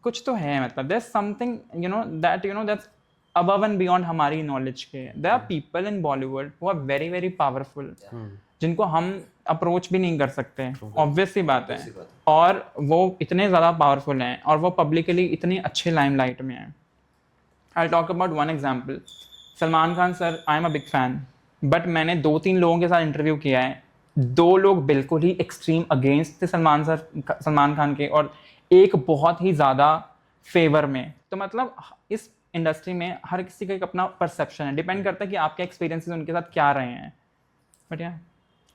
कुछ तो है, मतलब there is something that's above and beyond हमारी नॉलेज के। There are people in Bollywood who are very very powerful, जिनको हम अप्रोच भी नहीं कर सकते, ऑब्वियस सी बात है, और वो इतने ज़्यादा पावरफुल हैं और वो पब्लिकली इतनी अच्छे लाइमलाइट में हैं। I talk about one example, Salman Khan sir, I am a big fan, but मैंने 2-3 लोगों के साथ इंटरव्यू किया है, 2 लोग बिल्कुल ही एक्सट्रीम अगेंस्ट थे सलमान खान के, और एक बहुत ही ज़्यादा फेवर में। तो मतलब इस इंडस्ट्री में हर किसी का एक अपना परसेप्शन है, डिपेंड करता है कि आपके एक्सपीरियंसेस उनके साथ क्या रहे हैं, बट या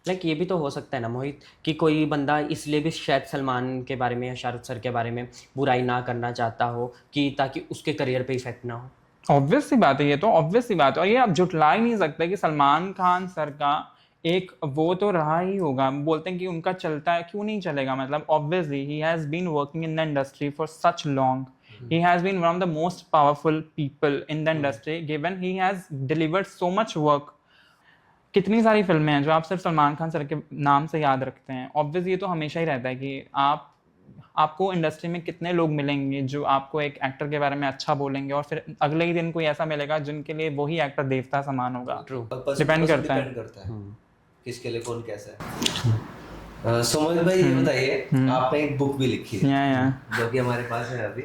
लाइक ये भी तो हो सकता है ना मोहित कि कोई बंदा इसलिए भी शायद सलमान के बारे में या शाहरुख सर के बारे में बुराई ना करना चाहता हो कि ताकि उसके करियर पे इफेक्ट ना हो। ऑब्वियस सी बात है, ये तो ऑब्वियस सी बात है, और ये आप जुटला ही नहीं सकते कि सलमान खान सर का एक वो तो रहा ही होगा। बोलते हैं कि उनका चलता है, क्यों नहीं चलेगा, मतलब obviously he has been working in the industry for such long, he has been one of the most powerful people in the industry, given he has delivered so much work। कितनी सारी फिल्में हैं जो आप सिर्फ सलमान खान सर के नाम से याद रखते हैं। ऑब्वियसली ये तो हमेशा ही रहता है कि आपको इंडस्ट्री में कितने लोग मिलेंगे जो आपको एक एक्टर के बारे में अच्छा बोलेंगे, और फिर अगले ही दिन कोई ऐसा मिलेगा जिनके लिए वही एक्टर देवता समान होगा। डिपेंड करता है किसके लिए कौन कैसा है। सुमित भाई ये बताइए, आपने एक बुक भी लिखी है जो कि हमारे पास है अभी,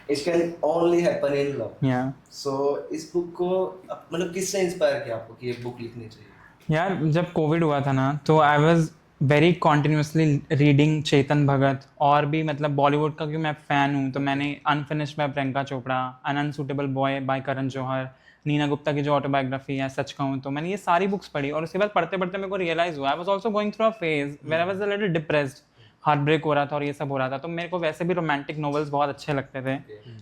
it can only happen in love. So इस बुक को मतलब किसने इंस्पायर किया आपको कि ये बुक लिखनी चाहिए? यार जब कोविड हुआ था ना, तो I was very continuously reading Chetan Bhagat, और भी मतलब बॉलीवुड का क्योंकि मैं फ़ैन हूँ तो मैंने unfinished by Priyanka Chopra, an unsuitable boy by Karan Johar, Neena Gupta की जो ऑटोबायोग्राफी है सच कहूँ तो, मैंने ये सारी बुक्स पढ़ी, और उसके बाद पढ़ते पढ़ते मेरे को रियलाइज हुआ I was also going through a phase where I was a little depressed, heart break हो रहा था और ये सब हो रहा था। तो मेरे को वैसे भी रोमांटिक नॉवेल्स बहुत अच्छे लगते थे,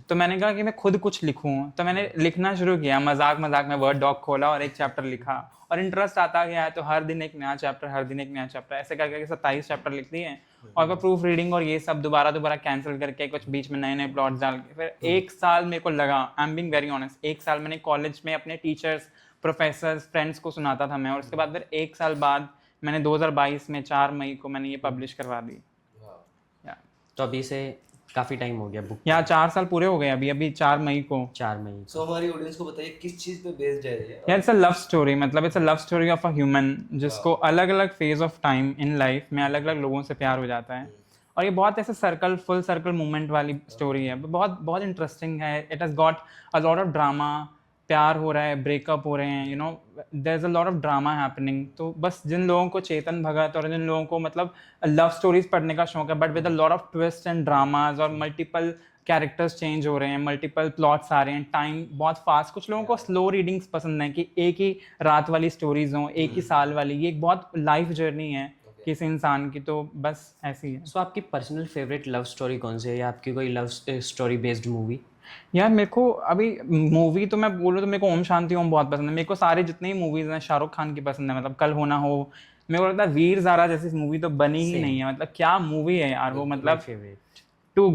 तो मैंने कहा कि मैं खुद कुछ लिखूं, तो मैंने लिखना शुरू किया। मजाक में वर्ड डॉक खोला और एक चैप्टर लिखा, और इंटरेस्ट आता गया, तो हर दिन एक नया चैप्टर, हर दिन एक नया चैप्टर, ऐसे करके 27 चैप्टर लिख दिए। और फिर प्रूफ रीडिंग और ये सब दोबारा कैंसिल करके कुछ बीच में नए नए प्लॉट्स डाल के, फिर 1 साल मेरे को लगा, I am being very honest, 1 साल मैंने कॉलेज में अपने टीचर्स, प्रोफेसर्स, फ्रेंड्स को सुनाता था मैं, और उसके बाद फिर 1 साल बाद मैंने 2022 में 4 मई को मैंने ये पब्लिश करवा दी। तो अभी से काफ़ी टाइम हो गया बुक? यहाँ 4 साल पूरे हो गए अभी 4 मई को। 4 मई। सो हमारी ऑडियंस को बताइए किस चीज़ पे बेस्ड है ये? यार इट्स अ लव स्टोरी, मतलब it's a love story of a human जिसको अलग अलग phase of time in life में अलग अलग लोगों से प्यार हो जाता है, और ये बहुत ऐसे फुल सर्कल मूवमेंट वाली स्टोरी है, बहुत बहुत इंटरेस्टिंग है। It has got a lot of drama, प्यार हो रहा है, ब्रेकअप हो रहे हैं, you know there is a lot of drama happening. तो बस जिन लोगों को चेतन भगत और जिन लोगों को मतलब लव स्टोरीज पढ़ने का शौक है, but with a lot of twist and dramas, और मल्टीपल कैरेक्टर्स चेंज हो रहे हैं, मल्टीपल प्लॉट्स आ रहे हैं, टाइम बहुत फास्ट। कुछ लोगों को स्लो रीडिंग्स पसंद है कि एक ही रात वाली स्टोरीज हों, एक ही साल वाली, ये एक बहुत लाइफ जर्नी है किसी इंसान की, तो बस ऐसी है। सो आपकी पर्सनल फेवरेट लव स्टोरी कौन सी है, या आपकी कोई लव स्टोरी बेस्ड मूवी? यार मेरे को अभी मूवी तो मैं बोलूँ तो मेरे को ओम शांति ओम बहुत पसंद है। मेरे को सारे जितने ही मूवीज़ हैं शाहरुख खान की पसंद है, मतलब कल हो ना हो, मेरे को लगता है वीर ज़ारा जैसी मूवी तो बनी ही नहीं है, मतलब क्या मूवी है यार वो, मतलब फेवरेट। टू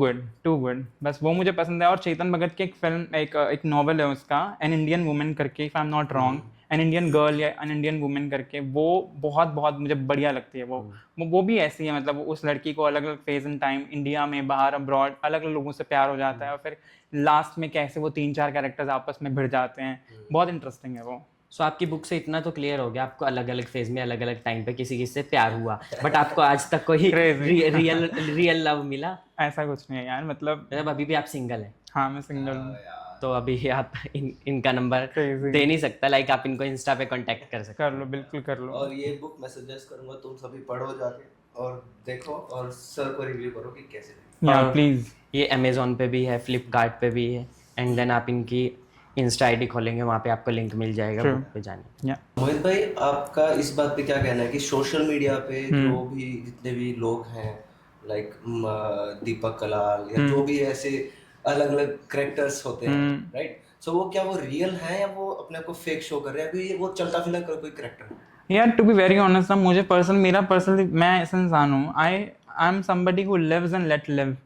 गुड, बस वो मुझे पसंद है। और चेतन भगत की एक फिल्म, एक नॉवल है उसका, एन इंडियन वुमेन करके, if I am not wrong, an Indian girl या एन इंडियन वुमेन करके, वो बहुत बहुत मुझे बढ़िया लगती है। वो भी ऐसी है, मतलब उस लड़की को अलग अलग फेज इन टाइम, इंडिया में, बाहर, अब्रॉड, अलग अलग लोगों से प्यार हो जाता है और फिर लास्ट में कैसे वो 3-4 कैरेक्टर्स आपस में भिड़ जाते हैं, बहुत इंटरेस्टिंग है वो। सो आपकी बुक से इतना तो क्लियर हो गया, आपको अलग अलग फेज में अलग अलग टाइम पे किसी किसी से प्यार हुआ, बट आपको आज तक कोई रियल लव मिला? ऐसा कुछ नहीं है यार, मतलब अभी भी आप सिंगल हैं? हाँ मैं सिंगल हूँ। तो अभी आप इनका नंबर Crazy. दे नहीं सकता, लाइक आप इनको इंस्टा पे कांटेक्ट कर सकते कर लो, बिल्कुल कर लो। और ये बुक मैं सजेस्ट करूंगा, तुम सभी पढ़ो जाके और देखो और सर को रिव्यू करो कि कैसे लगी। या और प्लीज, ये अमेजोन पे भी है, फ्लिपकार्ट पे भी है, एंड देन आप इनकी इंस्टा आईडी खोलेंगे, वहाँ पे आपको लिंक मिल जाएगा True. बुक पे जाने। या मोहित भाई, आपका इस बात पे क्या कहना है कि सोशल मीडिया पे जो भी जितने भी लोग हैं, लाइक दीपक कलाल या जो भी ऐसे अलग अलग कैरेक्टर्स होते हैं, राइट, सो वो क्या वो रियल हैं या वो अपने आप को फेक शो कर रहे हैं, अभी वो चलता फिलता कोई कैरेक्टर है? यार टू बी वेरी ऑनेस्ट ना, मुझे पर्सनली मैं ऐसा इंसान हूँ, I am somebody who lives and let live.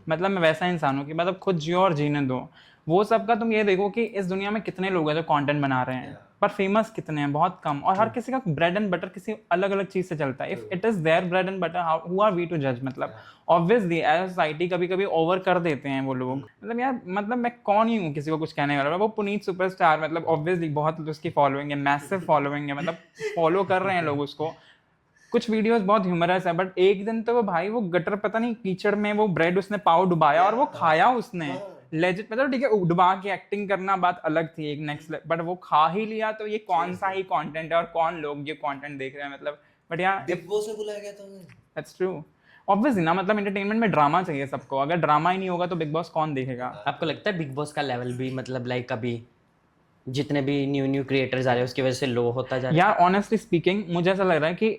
मतलब मैं वैसा इंसान हूँ कि मतलब खुद जियो और जीने दो। वो सब का तुम ये देखो कि इस दुनिया में कितने लोग हैं जो कंटेंट बना रहे हैं, पर फेमस कितने हैं, बहुत कम। और हर किसी का ब्रेड एंड बटर किसी अलग अलग चीज से चलता है। If it is there bread and butter, who are we to जज? मतलब ऑब्वियसली एज सोसाइटी कभी कभी ओवर कर देते हैं वो लोग। मतलब यार, मतलब मैं कौन ही हूँ किसी को कुछ कहने वाला? वो पुनीत सुपरस्टार, मतलब ऑब्वियसली बहुत उसकी फॉलोइंग है, मैसिव फॉलोइंग है, मतलब फॉलो कर रहे हैं लोग उसको। कुछ वीडियोस बहुत ह्यूमरस है, बट एक दिन तो वो भाई, वो गटर पता नहीं कीचड़ में वो ब्रेड उसने पाव डुबाया और वो खाया उसने लेजिट। मतलब ठीक है, डुबा के एक्टिंग करना बात अलग थी, एक नेक्स्ट, बट वो खा ही लिया। तो ये कौन सा ही कंटेंट है और कौन लोग ये कंटेंट देख रहे हैं? मतलब बट यार बिग बॉस में बुलाया गया था उन्हें। दैट्स ट्रू, ऑब्वियसली ना, मतलब एंटरटेनमेंट में ड्रामा चाहिए सबको। अगर ड्रामा ही नहीं होगा तो बिग बॉस कौन देखेगा? आपको लगता है बिग बॉस का लेवल भी, मतलब लाइक अभी जितने भी न्यू क्रिएटर्स आ रहे हैं उसकी वजह से लो होता जा रहा है? यार ऑनेस्टली स्पीकिंग, मुझे ऐसा लग रहा है कि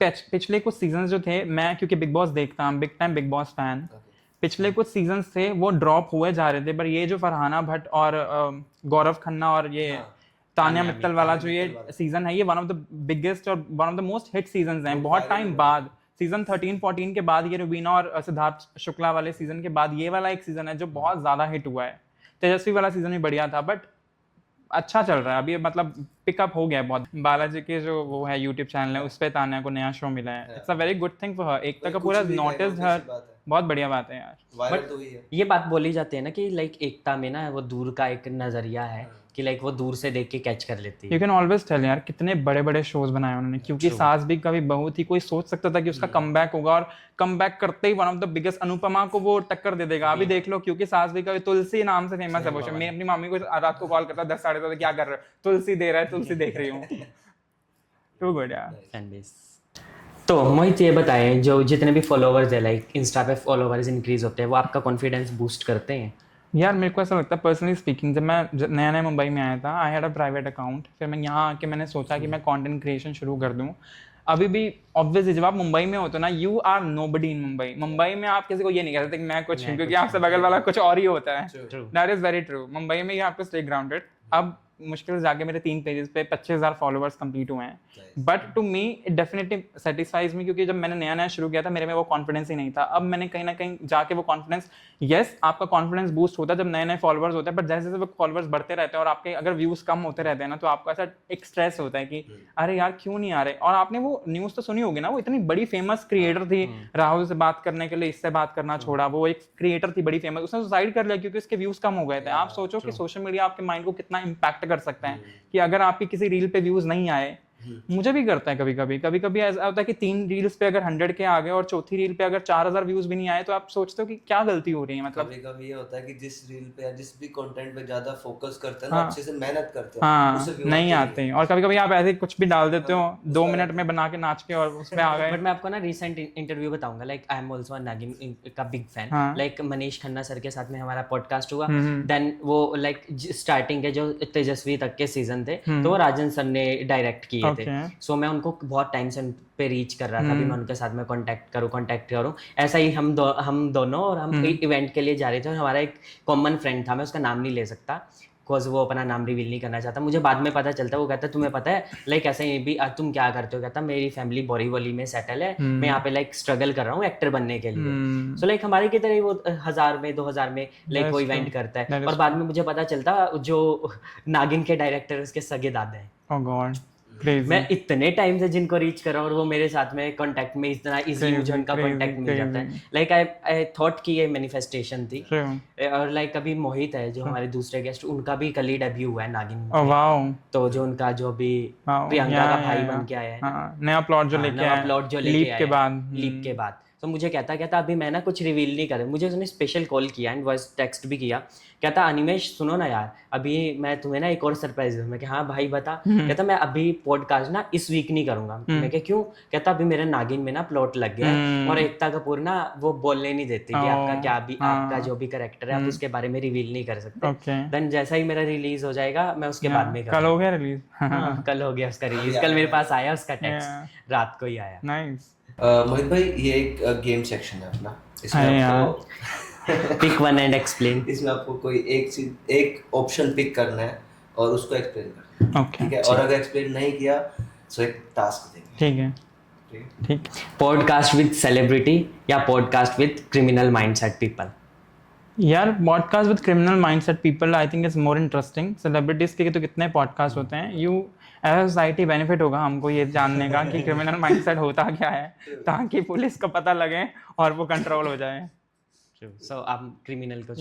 पिछले कुछ सीजन जो थे, मैं क्योंकि बिग बॉस देखता हूँ, big time big boss fan, पिछले कुछ सीजन्स थे वो ड्रॉप हुए जा रहे थे। पर ये जो फरहाना भट्ट और गौरव खन्ना और ये तान्या मित्तल वाला जो ये सीजन है, ये वन ऑफ द बिगेस्ट और one of the most hit season हैं। बहुत टाइम बाद, सीजन 13-14 के बाद, ये रुबीना और सिद्धार्थ शुक्ला वाले सीजन के बाद ये वाला एक सीजन है जो बहुत ज्यादा हिट हुआ है। तेजस्वी वाला सीजन भी बढ़िया था, बट अच्छा चल रहा है अभी, मतलब पिकअप हो गया है बहुत। बालाजी के जो वो है यूट्यूब चैनल है, उस पे तान्या को नया शो मिला है। It's a very good thing for her. Ekta का पूरा नोटिस हर, बहुत बढ़िया बात है यार। वायरल तो हुई है। ये बात बोली जाती है ना कि लाइक एकता में ना वो दूर का एक नजरिया है कि लाइक वो दूर से देख के कैच कर लेती है। यू कैन ऑलवेज टेल यार, कितने बड़े बड़े शोज बनाए उन्होंने, क्योंकि सास भी कभी बहू थी, कोई सोच सकता था कि उसका कमबैक होगा, और कमबैक करते ही one of the biggest, Anupama को वो टक्कर दे देगा। अभी देख लो, क्योंकि सास भी कभी, तुलसी नाम से फेमस है वो शो। मैं अपनी मम्मी को रात को कॉल करता 10-10:30, क्या कर रहे हो? तुलसी दे रहा है, तुलसी देख रही हूँ। टू गुड यार। Fan base. तो मोहित ये बताएं, जो जितने भी फॉलोवर्स है, लाइक इंस्टा पे फॉलोवर्स इंक्रीज होते हैं, वो आपका कॉन्फिडेंस बूस्ट करते हैं? यार मेरे को ऐसा लगता है पर्सनली स्पीकिंग, जब मैं नया नया मुंबई में आया था, I had a private account. फिर मैं यहाँ आके मैंने सोचा कि मैं कंटेंट क्रिएशन शुरू कर दूँ। अभी भी ऑब्वियसली जब आप मुंबई में होते हो ना, you are nobody in Mumbai में आप किसी को ये नहीं कह सकते कि मैं कुछ हूँ, क्योंकि आपसे बगल वाला कुछ और ही होता है। That is very true. Mumbai में you have to stay grounded. अब मुश्किल से जाके मेरे 3 पेजेस पे 25,000 फॉलोअर्स कंप्लीट हुए हैं, but to me it definitely satisfies me, क्योंकि जब मैंने नया नया शुरू किया था मेरे में वो कॉन्फिडेंस ही नहीं था। अब मैंने कहीं ना कहीं जाके वो कॉन्फिडेंस, यस आपका कॉन्फिडेंस बूस्ट होता है जब नए नए फॉलोअर्स होते हैं, बट जैसे जैसे वो फॉलोअर्स बढ़ते रहते हैं और आपके अगर व्यूज कम होते रहते हैं ना, तो आपको ऐसा एक स्ट्रेस होता है कि अरे यार क्यों नहीं आ रहे। और आपने वो न्यूज़ तो सुनी होगी ना, वो इतनी बड़ी फेमस क्रिएटर थी, राहुल से बात करने के लिए इससे बात करना छोड़ा, वो एक क्रिएटर थी बड़ी फेमस, उसने सुसाइड कर लिया क्योंकि उसके व्यूज कम हो गए थे। आप सोचो कि सोशल मीडिया आपके माइंड को कितना इंपैक्ट कर सकता है, कि अगर आपकी किसी रील पे व्यूज नहीं आए, मुझे भी करता है कभी कभी ऐसा होता है कि 3 रील्स पे अगर 100 के आ गए और चौथी रील पे अगर 4,000 व्यूज भी नहीं आए, तो आप सोचते हो कि क्या गलती हो रही है। मतलब कभी कभी ये होता है कि जिस रील पे या जिस भी कंटेंट पे ज्यादा फोकस करते हैं ना, अच्छे से मेहनत करते हैं, हाँ उससे views नहीं आते हैं। और कभी कभी आप ऐसे कुछ भी डाल देते हो 2 मिनट में बना के नाच के और उसमें आ गए। बट मैं आपको ना रिसेंट इंटरव्यू बताऊंगा, लाइक आई एम आल्सो नागिन का big fan. Like Manish Khanna sir के साथ में हमारा पॉडकास्ट हुआ, देन वो लाइक स्टार्टिंग के जो तेजस्वी तक के सीजन थे, तो वो राजन सर ने डायरेक्ट किए थे। सो मैं उनको बहुत टाइम से उन पे रीच कर रहा था, अभी मैं उनके साथ में कांटेक्ट करूं। ऐसा ही हम दोनों और हम इवेंट के लिए जा रहे थे, और हमारा एक कॉमन फ्रेंड था, मैं उसका नाम नहीं ले सकता, बिकॉज वो अपना नाम रिवील नहीं करना चाहता। मुझे बाद में पता चलता है, वो कहता है तुम्हें पता है लाइक ऐसे ही भी तुम क्या करते हो, कहता मेरी फैमिली बोरीवली में सेटल है, मैं यहाँ पे लाइक स्ट्रगल कर रहा हूँ एक्टर बनने के लिए। सो लाइक हमारे की तरह ही वो 1000 में 2000 में लाइक वो इवेंट करता है। और बाद में मुझे पता चलता जो नागिन के डायरेक्टर उसके सगे दादा है। Oh God, crazy. मैं इतने टाइम से जिनको रीच कर रहा हूँ और वो मेरे साथ में कांटेक्ट में इतना इजीली मुझे उनका कांटेक्ट मिल जाता है। लाइक आई थॉट कि ये मैनिफेस्टेशन थी। और लाइक अभी मोहित है जो हमारे दूसरे गेस्ट, उनका भी कल ही डेब्यू हुआ है नागिन में। Oh wow. तो जो उनका जो भी प्रियंका का भाई बन के आया है, नया प्लॉट जो लेके आया, प्लॉट जो लेके आया के बाद लीप के बाद। तो मुझे कहता अभी मैं ना कुछ रिवील नहीं कर, मुझे उसने स्पेशल कॉल किया एंड वॉइस टेक्स्ट भी किया। कहता अनिमेश सुनो ना यार, अभी मैं तुम्हें ना एक और सरप्राइज दूँ। मैं हाँ भाई बता। कहता मैं अभी पॉडकास्ट ना इस वीक नहीं करूंगा। मैं क्या क्यों? कहता अभी मेरे नागिन में ना प्लॉट लग गया है और एकता कपूर ना वो बोलने नहीं देती कि आपका क्या भी आपका जो भी कैरेक्टर है आप उसके बारे में रिवील नहीं कर सकते। देन जैसा ही मेरा रिलीज हो जाएगा मैं उसके बाद में कल हो गया रिलीज। कल हो गया उसका रिलीज, कल मेरे पास आया उसका टेक्स्ट, रात को ही आया। नाइस। मोहित भाई ये एक गेम सेक्शन है अपना, इसमें आपको पिक वन एंड एक्सप्लेन। इसमें आपको कोई एक ऑप्शन पिक करना है और उसको एक्सप्लेन करना है। ठीक है, और अगर एक्सप्लेन नहीं किया तो एक टास्क देंगे। ठीक है, ठीक। पॉडकास्ट विद सेलिब्रिटी या podcast with criminal mindset people? यार podcast with criminal mindset people I think is more interesting. Celebrities के तो कितने पॉडकास्ट होते हैं। यू एज सोसाइटी बेनिफिट होगा हमको ये जानने का कि क्रिमिनल माइंडसेट होता क्या है, ताकि पुलिस को पता लगे और वो कंट्रोल हो जाए। सो आप क्रिमिनल को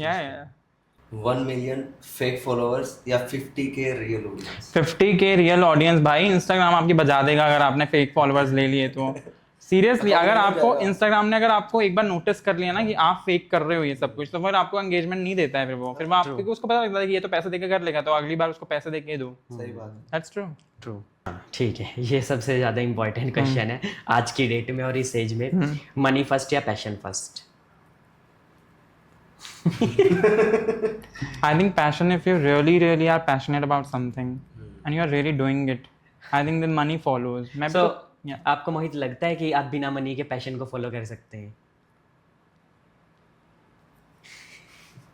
1 मिलियन फेक फॉलोअर्स या 50K real audience? 50K real audience भाई, इंस्टाग्राम आपकी बजा देगा अगर आपने फेक फॉलोअर्स ले लिए तो। सीरियसली अगर आपको इंस्टाग्राम ने अगर आपको एक बार नोटिस कर लिया ना कि आप फेक कर रहे हो ये सब कुछ, तो फिर आपको एंगेजमेंट नहीं देता है। फिर वो आपको उसको पता लगता है कि ये तो पैसे देके कर लेगा, तो अगली बार उसको पैसे देके दो। सही बात है। That's true. ठीक है, ये सबसे ज्यादा इंपॉर्टेंट क्वेश्चन है आज की डेट में और इस एज में। मनी फर्स्ट या passion first? I think passion, if you really are passionate about something and you are really doing it, I think then money follows. So, आपको मोहित लगता है कि आप बिना मनी के पैशन को फॉलो कर सकते हैं?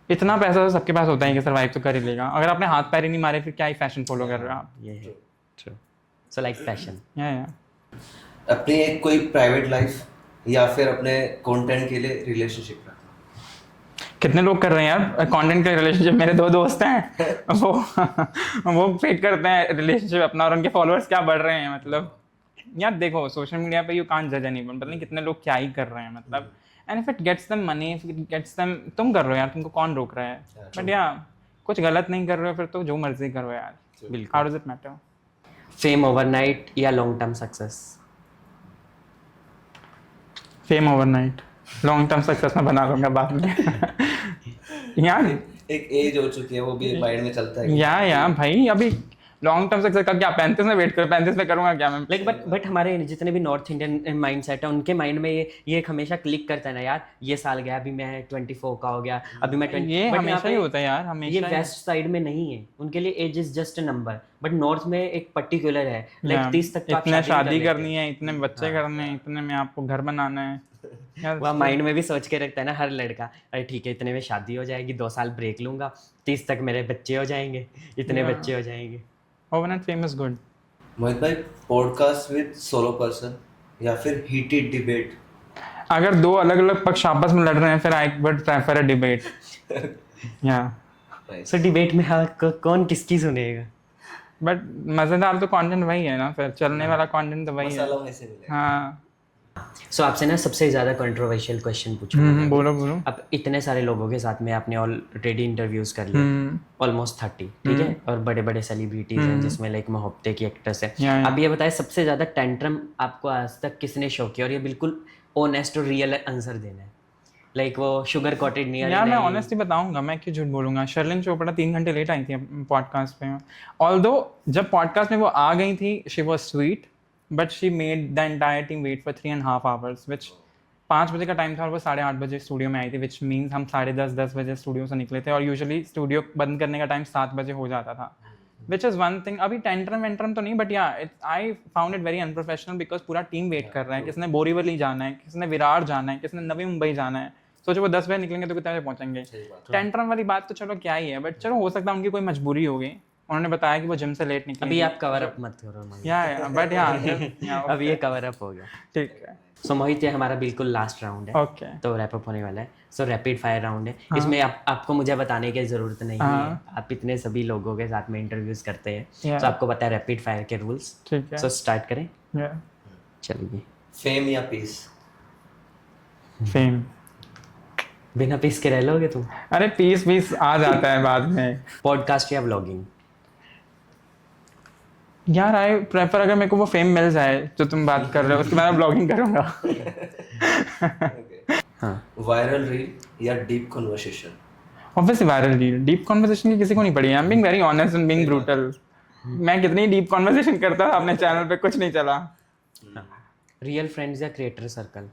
इतना पैसा तो सबके पास होता है कि सर्वाइव तो कर ही लेगा। अगर आपने हाथ पैर ही नहीं मारे फिर क्या ही फैशन फॉलो कर रहे हो आप? ये है ट्रू। So like passion. या अपनी एक कोई प्राइवेट लाइफ या फिर अपने कंटेंट के लिए रिलेशनशिप रखना? कितने लोग कर रहे हैं यार कंटेंट के रिलेशनशिप। मेरे 2 दोस्त हैं वो फेक करते हैं रिलेशनशिप अपना और उनके फॉलोअर्स क्या बढ़ रहे हैं। मतलब यार देखो सोशल मीडिया पे यू कांट जज एनीवन, पता नहीं कितने लोग क्या ही कर रहे हैं। मतलब and if it gets them money, if it gets them, तुम कर रहे हो यार, तुमको कौन रोक रहा है। बट यार कुछ गलत नहीं कर रहे हो फिर तो जो मर्जी करो यार। बिल्कुल। How does it matter? Fame overnight या long term success? Fame overnight. Long term success में बना लूंगा बाद में। यार एक एज हो चुकी है, वो भी माइंड में चलता है। या भाई अभी लॉन्ग टर्म सक्सेस का क्या 35 में वेट कर, 35 में करूंगा क्या मैं? लाइक बट हमारे जितने भी नॉर्थ इंडियन माइंडसेट है उनके माइंड में ये हमेशा क्लिक करता है ना यार, ये साल गया अभी मैं 24 का हो गया, अभी मैं 20। ये हमेशा ही होता है यार, हमेशा। ये वेस्ट साइड में नहीं है, उनके लिए age is just a number. But north में एक पर्टिकुलर है लाइक 30 तक इतने शादी करनी है, इतने बच्चे करने हैं, इतने में आपको घर बनाना है। वह माइंड में भी सोच के रखता है ना हर लड़का, अरे ठीक है इतने में शादी हो जाएगी, 2 साल ब्रेक लूंगा, 30 तक मेरे बच्चे हो जाएंगे, इतने बच्चे हो जाएंगे। Overnight fame is good. Mohit भाई पॉडकास्ट विद सोलो पर्सन या फिर हीटेड डिबेट? अगर 2 अलग-अलग पक्ष आपस में लड़ रहे हैं फिर I would prefer a debate. या सो डिबेट में कौन किसकी सुनेगा? बट मजेदार तो कंटेंट वही है ना, फिर चलने वाला कंटेंट तो वही है। हाँ। सो आपसे ना सबसे ज़्यादा कंट्रोवर्शियल क्वेश्चन पूछूंगा। बोलो। अब इतने सारे लोगों के साथ में आपने ऑलरेडी इंटरव्यूज कर लिए, ऑलमोस्ट 30, ठीक है, और बड़े बड़े सेलिब्रिटीज हैं जिसमें लाइक मोहब्बते की एक्ट्रेस है। अब ये बताएं सबसे ज़्यादा टेंट्रम आपको आज तक किसने शो किया, और ये बिल्कुल ऑनेस्ट और रियल आंसर देना है, लाइक वो शुगर कोटेड नहीं है। यार मैं ऑनेस्टली बताऊंगा, मैं क्यों झूठ बोलूंगा। शर्लिन चोपड़ा 3 घंटे लेट आई थी पॉडकास्ट पे। ऑल्दो जब पॉडकास्ट में वो आ गई थी she was sweet, but she made the entire team wait for 3.5 hours, which 5 बजे का टाइम था और वो 8:30 बजे स्टूडियो में आई थी, विच मीन्स हम 10:30 बजे स्टूडियो से निकले थे और यूजुअली स्टूडियो बंद करने का टाइम 7 बजे हो जाता था, विच इज़ वन थिंग। अभी टेंट्रम तो नहीं, बट या I found it very unprofessional because पूरा टीम वेट कर रहा है। किसने बोरीवली जाना है, किसने विरार जाना है, किसने नवी मुंबई जाना है, सोचो वो 10 बजे निकलेंगे तो कितने बजे पहुंचेंगे। टेंट्रम वाली बात तो चलो क्या ही है, बट चलो हो सकता है उनकी कोई मजबूरी होगी, उन्होंने बताया कि वो जिम से लेट निकले। अभी आप कवर अप मत करो मगर। या बट अब ये कवर अप हो गया। ठीक है। सो मोहित, ये हमारा बिल्कुल लास्ट राउंड है, ओके तो रैप अप होने वाला है। सो रैपिड फायर राउंड है, इसमें आपको मुझे बताने की ज़रूरत नहीं है, आप इतने सभी लोगों के साथ में इंटरव्यूज़ करते हैं, तो आपको पता है रैपिड फायर के रूल्स। ठीक है। सो स्टार्ट करें। या चलिए। फेम या पीस? फेम। बिना पीस के रह लोगे तुम? अरे पीस आ जाता है बाद में। पॉडकास्ट या व्लॉगिंग? यार आई प्रेफर, अगर मेरे को वो फेम मिल जाए जो तुम बात कर रहे हो, उसके बाद मैं ब्लॉगिंग करूंगा। हाँ। वायरल रील या deep conversation? Obviously viral reel. Deep conversation की किसी को नहीं पड़ी है। I am being very honest and being brutal. मैं कितनी डीप कॉन्वर्सेशन करता था अपने चैनल पे, कुछ नहीं चला। रियल फ्रेंड्स या creator circle?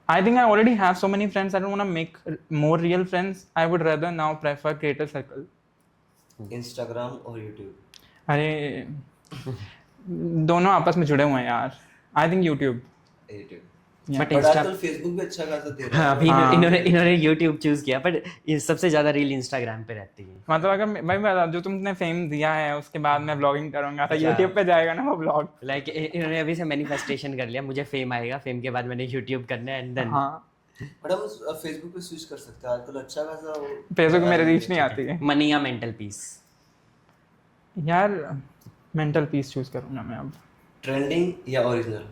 I think I already have so many friends. I don't want to make more real friends. I would rather now prefer creator circle. Instagram और YouTube? अरे दोनों आपस में जुड़े हुए हैं यार। I think YouTube. But but आजकल फेसबुक भी अच्छा खासा दे रहा है। हाँ, अभी इन्होंने YouTube चूज किया, बट सबसे ज्यादा रील इंस्टाग्राम पे रहती है। मतलब अगर भाई जो तुमने फेम दिया है उसके बाद मैं ब्लॉगिंग करूंगा तो YouTube पे जाएगा ना वो ब्लॉग। लाइक इन्होंने अभी से मैनिफेस्टेशन कर लिया, मुझे फेम आएगा, फेम के बाद मैंने YouTube करना है एंड देन। हाँ बट हम फेसबुक पे स्विच कर सकते हैं आजकल, अच्छा खासा फेसबुक में मेरी रीच नहीं आती है। मनी या मेंटल पीस? यार मेंटल पीस चूज करूंगा मैं अब। ट्रेंडिंग या ओरिजिनल?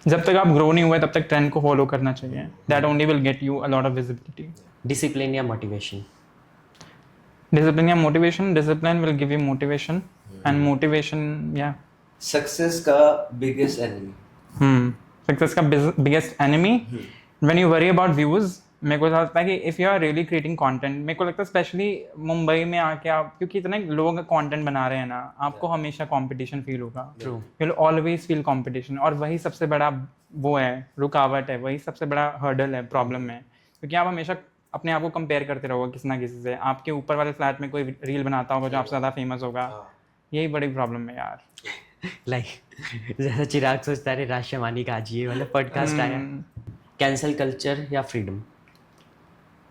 जब तक आप ग्रो नहीं हुए तब तक ट्रेंड को फॉलो करना चाहिए। That only will get you a lot of visibility. Discipline या मोटिवेशन? डिसिप्लिन या motivation? Discipline will give you motivation and motivation या सक्सेस का बिगेस्ट एनिमी? सक्सेस का biggest enemy when you worry about views. मेरे को लगता है कि if you are really creating content, मेरे को लगता है स्पेशली मुंबई में आके आप, क्योंकि इतने लोग कंटेंट बना रहे हैं ना, आपको हमेशा कंपटीशन फील होगा। True. You will always feel competition, और वही सबसे बड़ा वो है रुकावट है, वही सबसे बड़ा हर्डल है प्रॉब्लम है, क्योंकि आप हमेशा अपने आप को कंपेयर करते रहोगे किसी ना किसी से। आपके ऊपर वाले फ्लैट में कोई रील बनाता होगा जो आपसे ज़्यादा फेमस होगा, यही बड़ी प्रॉब्लम है यार। लाइक जैसा चिराग सोचता है राज शमानी का आज ये वाला पॉडकास्ट आया। कैंसल कल्चर या फ्रीडम?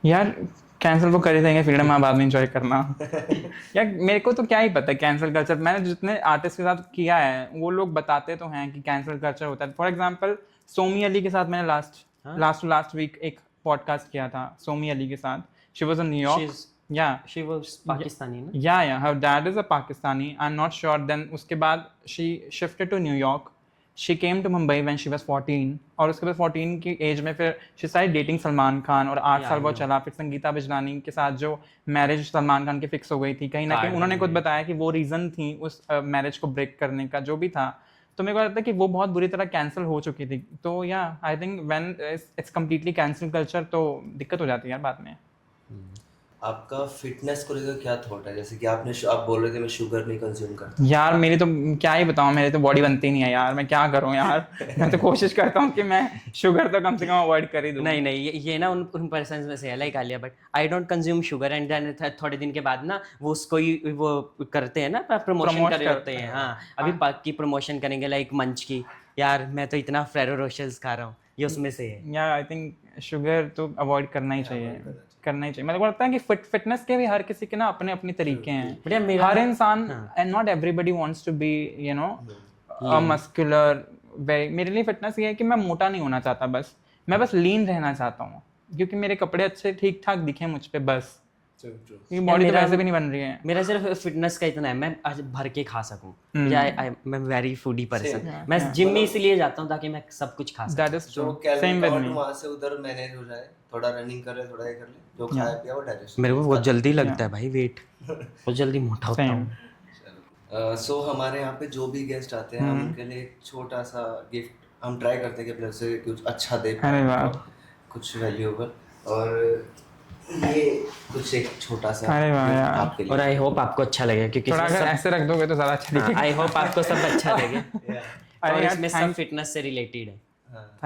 यार कैंसिल वो कर ही देंगे, फ्रीडम आप बाद में एंजॉय करना। यार मेरे को तो क्या ही पता है कैंसिल कल्चर। मैंने जितने आर्टिस्ट के साथ किया है वो लोग बताते तो हैं कि कैंसिल कल्चर होता है। फॉर एग्जांपल सोमी अली के साथ मैंने लास्ट वीक एक पॉडकास्ट किया था सोमी अली के साथ। She was in New York. Yeah, she was Pakistani ना? Yeah, her dad is a Pakistani. I'm not sure. Then उसके बाद she shifted to New York. She came to Mumbai when she was 14. और उसके बाद 14 की एज में फिर she started dating Salman Khan, और 8 साल वो चला। फिर संगीता बिजलानी के साथ जो मैरिज सलमान खान की फिक्स हो गई थी, कहीं ना कहीं उन्होंने खुद बताया कि वो रीज़न थी उस मैरिज को ब्रेक करने का, जो भी था। तो मेरे को लगता है कि वो बहुत बुरी तरह कैंसिल हो चुकी थी। तो या I think when it's completely cancel culture तो दिक्कत हो जाती है यार बाद में। आपका फिटनेस को लेकर क्या थॉट है? जैसे कि आप बोल रहे थे मैं शुगर नहीं कंज्यूम करता। यार मेरी तो क्या ही बताऊं, मेरी तो बॉडी बनती नहीं है यार, मैं क्या करूं यार। मैं तो कोशिश करता हूं कि मैं शुगर तो कम से कम अवॉइड कर ही दूं। नहीं ये ना उन पर्सन्स में से है, like Alia but I don't consume sugar and then थोड़े दिन के बाद ना वो उसको ही वो करते हैं ना, प्रमोशन कर रहे होते हैं। हाँ, अभी पाक की प्रमोशन करेंगे लाइक मंच की। यार मैं तो इतना फेरो रोशल्स खा रहा हूँ, ये उसमें से है। यार आई थिंक शुगर तो अवॉइड करना ही चाहिए, करना ही चाहिए। मेरे को लगता है कि फिटनेस के भी हर किसी के ना अपने अपने तरीके हैं। हर इंसान, and not everybody wants to be you know muscular. मेरे लिए फिटनेस ये है कि मैं मोटा नहीं होना चाहता, बस मैं बस लीन रहना चाहता हूँ, क्योंकि मेरे कपड़े अच्छे ठीक ठाक दिखे मुझ पे बस। ये बॉडी तो वैसे भी नहीं बन रही है। मेरा सिर्फ फिटनेस का इतना है, मैं आज भर के खा सकूं। मैं वेरी फूडी पर्सन। मैं जिम में इसलिए जाता हूं ताकि मैं सब कुछ खा सकूं। That is true, same with me. वहां से उधर मैनेज हो जाए, थोड़ा रनिंग कर ले, थोड़ा ये कर ले, जो खाया पिया वो डाइजेस्ट। मेरे को बहुत जल्दी लगता है भाई वेट, बहुत जल्दी मोटा होता हूं। सो हमारे यहाँ पे जो भी गेस्ट आते हैं हम उनके लिए एक छोटा सा गिफ्ट हम ट्राई करते हैं कि अपने से कुछ अच्छा दे पाए, कुछ वैल्यूएबल। और ये कुछ एक छोटा सा आपके लिए, और आई होप आपको अच्छा लगे, क्योंकि थोड़ा अगर ऐसे रख दोगे तो ज़्यादा अच्छा दिखेगा। आई होप आपको सब अच्छा लगे। और इसमें सब फिटनेस से रिलेटेड है,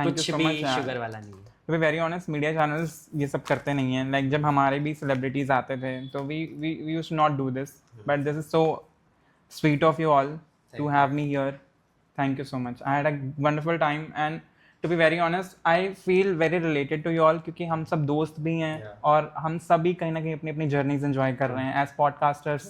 कुछ भी शुगर वाला नहीं है। To be very honest, media channels ये सब करते नहीं हैं। लाइक जब हमारे भी सेलिब्रिटीज आते थे तो we used to not do this, but this is so sweet of you all to have me here. Thank you so much. I had a wonderful time, and to be very honest I feel very related to you all, क्योंकि हम सब दोस्त भी हैं और हम सभी कहीं ना कहीं अपनी अपनी जर्नीज एंजॉय कर रहे हैं as podcasters,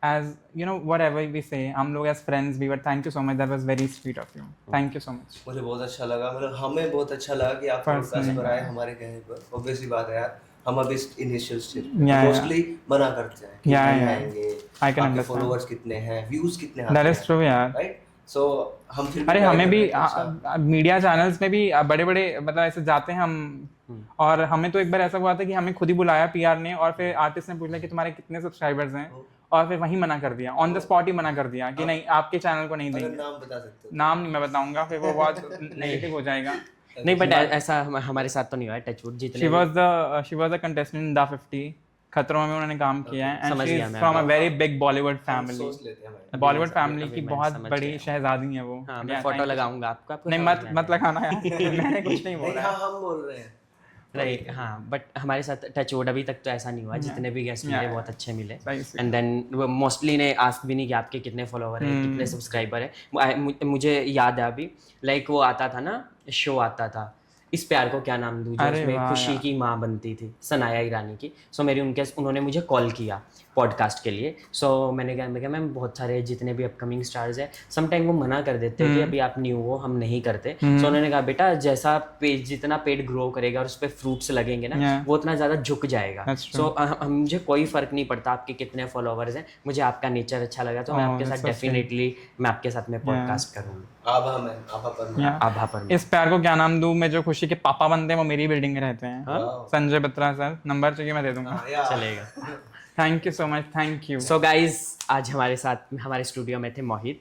as you know whatever we say, हम लोग एज फ्रेंड्स भी। But thank you so much, that was very sweet of you, thank you so much. मुझे बहुत अच्छा लगा, मतलब हमें बहुत अच्छा लगा कि आप पॉडकास्ट पर आए हमारे कहने पर। ऑब्वियसली बात है यार, हम अभी इनिशियल स्टेज मोस्टली मना करते हैं कि नहीं आएंगे, आपके फॉलोअर्स कितने हैं, व्यूज कितने आते हैं, दैट इज ट्रू यार, राइट? सो हम फिर अरे हमें भी मीडिया चैनल्स में भी बड़े बड़े मतलब ऐसे जाते हैं हम, और हमें तो एक बार ऐसा हुआ था कि हमें खुद ही बुलाया पीआर ने, और फिर आर्टिस्ट ने पूछा कि तुम्हारे कितने सब्सक्राइबर्स हैं, और फिर वहीं मना कर दिया, ऑन द स्पॉट ही मना कर दिया कि नहीं आपके चैनल को नहीं देंगे। नाम बता सकते हो? नाम नहीं मैं बताऊंगा, फिर वो बहुत नेगेटिव हो जाएगा। नहीं बट ऐसा हमारे साथ तो नहीं हुआ है, टचवुड। जितने she was a contestant in the 50 खतरों में उन्होंने काम किया है, and she is from a very big Bollywood family. Bollywood family की बहुत बड़ी शहजादी है वो। हाँ, मैं फोटो लगाऊंगा आपका। नहीं मत लगाना यार, मैंने कुछ नहीं बोला। हाँ हम बोल रहे हैं, राइट। हाँ बट हमारे साथ टचवुड अभी तक तो ऐसा नहीं हुआ, जितने भी गेस्ट मिले बहुत अच्छे मिले। एंड देन मोस्टली ने आस्क भी नहीं कि आपके कितने फॉलोवर हैं, कितने सब्सक्राइबर है। मुझे याद है अभी, लाइक वो आता था ना, शो आता था इस प्यार को क्या नाम दूं, जो उसमें खुशी की माँ बनती थी, सनाया ईरानी की। सो उन्होंने मुझे कॉल किया पॉडकास्ट के लिए। सो मैंने कहा मैम बहुत सारे जितने भी अपकमिंग स्टार्स हैं, समटाइम वो मना कर देते हैं कि अभी आप न्यू हो, हम नहीं करते। सो उन्होंने कहा बेटा जैसा पेज जितना पेड ग्रो करेगा और उस पर फ्रूट्स लगेंगे ना, वो उतना ज़्यादा झुक जाएगा। सो मुझे कोई फ़र्क नहीं पड़ता आपके कितने फॉलोवर्स हैं, मुझे आपका नेचर अच्छा लगा तो मैं आपके साथ डेफिनेटली मैं आपके साथ में पॉडकास्ट करूँगा। आभा पर इस प्यार को क्या नाम दूं में जो खुशी के पापा बनते हैं वो मेरी बिल्डिंग में रहते हैं, संजय बत्रा सर। नंबर चाहिए मैं दे दूंगा, चलेगा। Thank you so much, thank you. So guys आज हमारे साथ हमारे स्टूडियो में थे मोहित।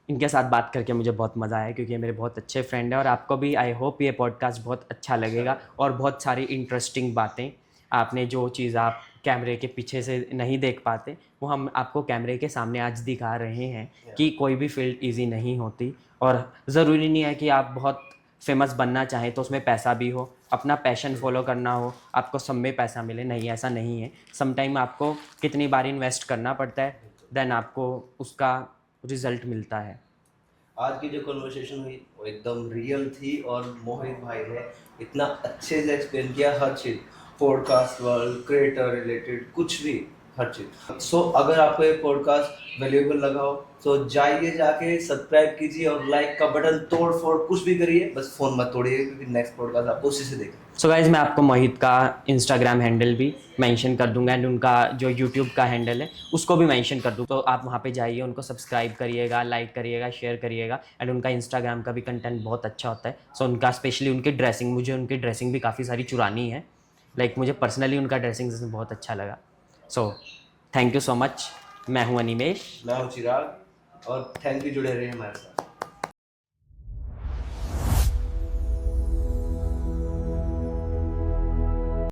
इनके साथ बात करके मुझे बहुत मज़ा आया, क्योंकि ये मेरे बहुत अच्छे फ्रेंड हैं, और आपको भी आई होप ये पॉडकास्ट बहुत अच्छा लगेगा, और बहुत सारी इंटरेस्टिंग बातें, आपने जो चीज़ आप कैमरे के पीछे से नहीं देख पाते वो हम आपको कैमरे के सामने आज दिखा रहे हैं कि कोई भी फील्ड इजी नहीं होती, और ज़रूरी नहीं है कि आप बहुत फेमस बनना चाहें तो उसमें पैसा भी हो, अपना पैशन फॉलो करना हो आपको सब में पैसा मिले, नहीं ऐसा नहीं है। समटाइम आपको कितनी बार इन्वेस्ट करना पड़ता है, देन आपको उसका रिजल्ट मिलता है। आज की जो कन्वर्सेशन हुई वो एकदम रियल थी, और मोहित भाई ने इतना अच्छे से एक्सप्लेन किया हर चीज़, पॉडकास्ट वर्ल्ड, क्रिएटर रिलेटेड कुछ भी, हर चीज़। सो अगर आपको ये पॉडकास्ट वैल्यूएबल लगा हो तो जाइए, जाके सब्सक्राइब कीजिए और लाइक का बटन तोड़ फोड़ कुछ भी करिए, बस फ़ोन मत तोड़िए, क्योंकि नेक्स्ट पॉडकास्ट आपको उसी से देखें। सो गाइज मैं आपको मोहित का इंस्टाग्राम हैंडल भी मेंशन कर दूंगा, एंड उनका जो यूट्यूब का हैंडल है उसको भी मेंशन कर दूँ, तो आप वहाँ पे जाइए, उनको सब्सक्राइब करिएगा, लाइक करिएगा, शेयर करिएगा। एंड उनका इंस्टाग्राम का भी कंटेंट बहुत अच्छा होता है। सो उनका स्पेशली उनकी ड्रेसिंग, मुझे उनकी ड्रेसिंग भी काफ़ी सारी चुरानी है, लाइक मुझे पर्सनली उनका ड्रेसिंग बहुत अच्छा लगा। So thank you so much. मैं हूँ अनिमेश, मैं हूँ चिराग, और थैंक यू जुड़े रहे हमारे साथ।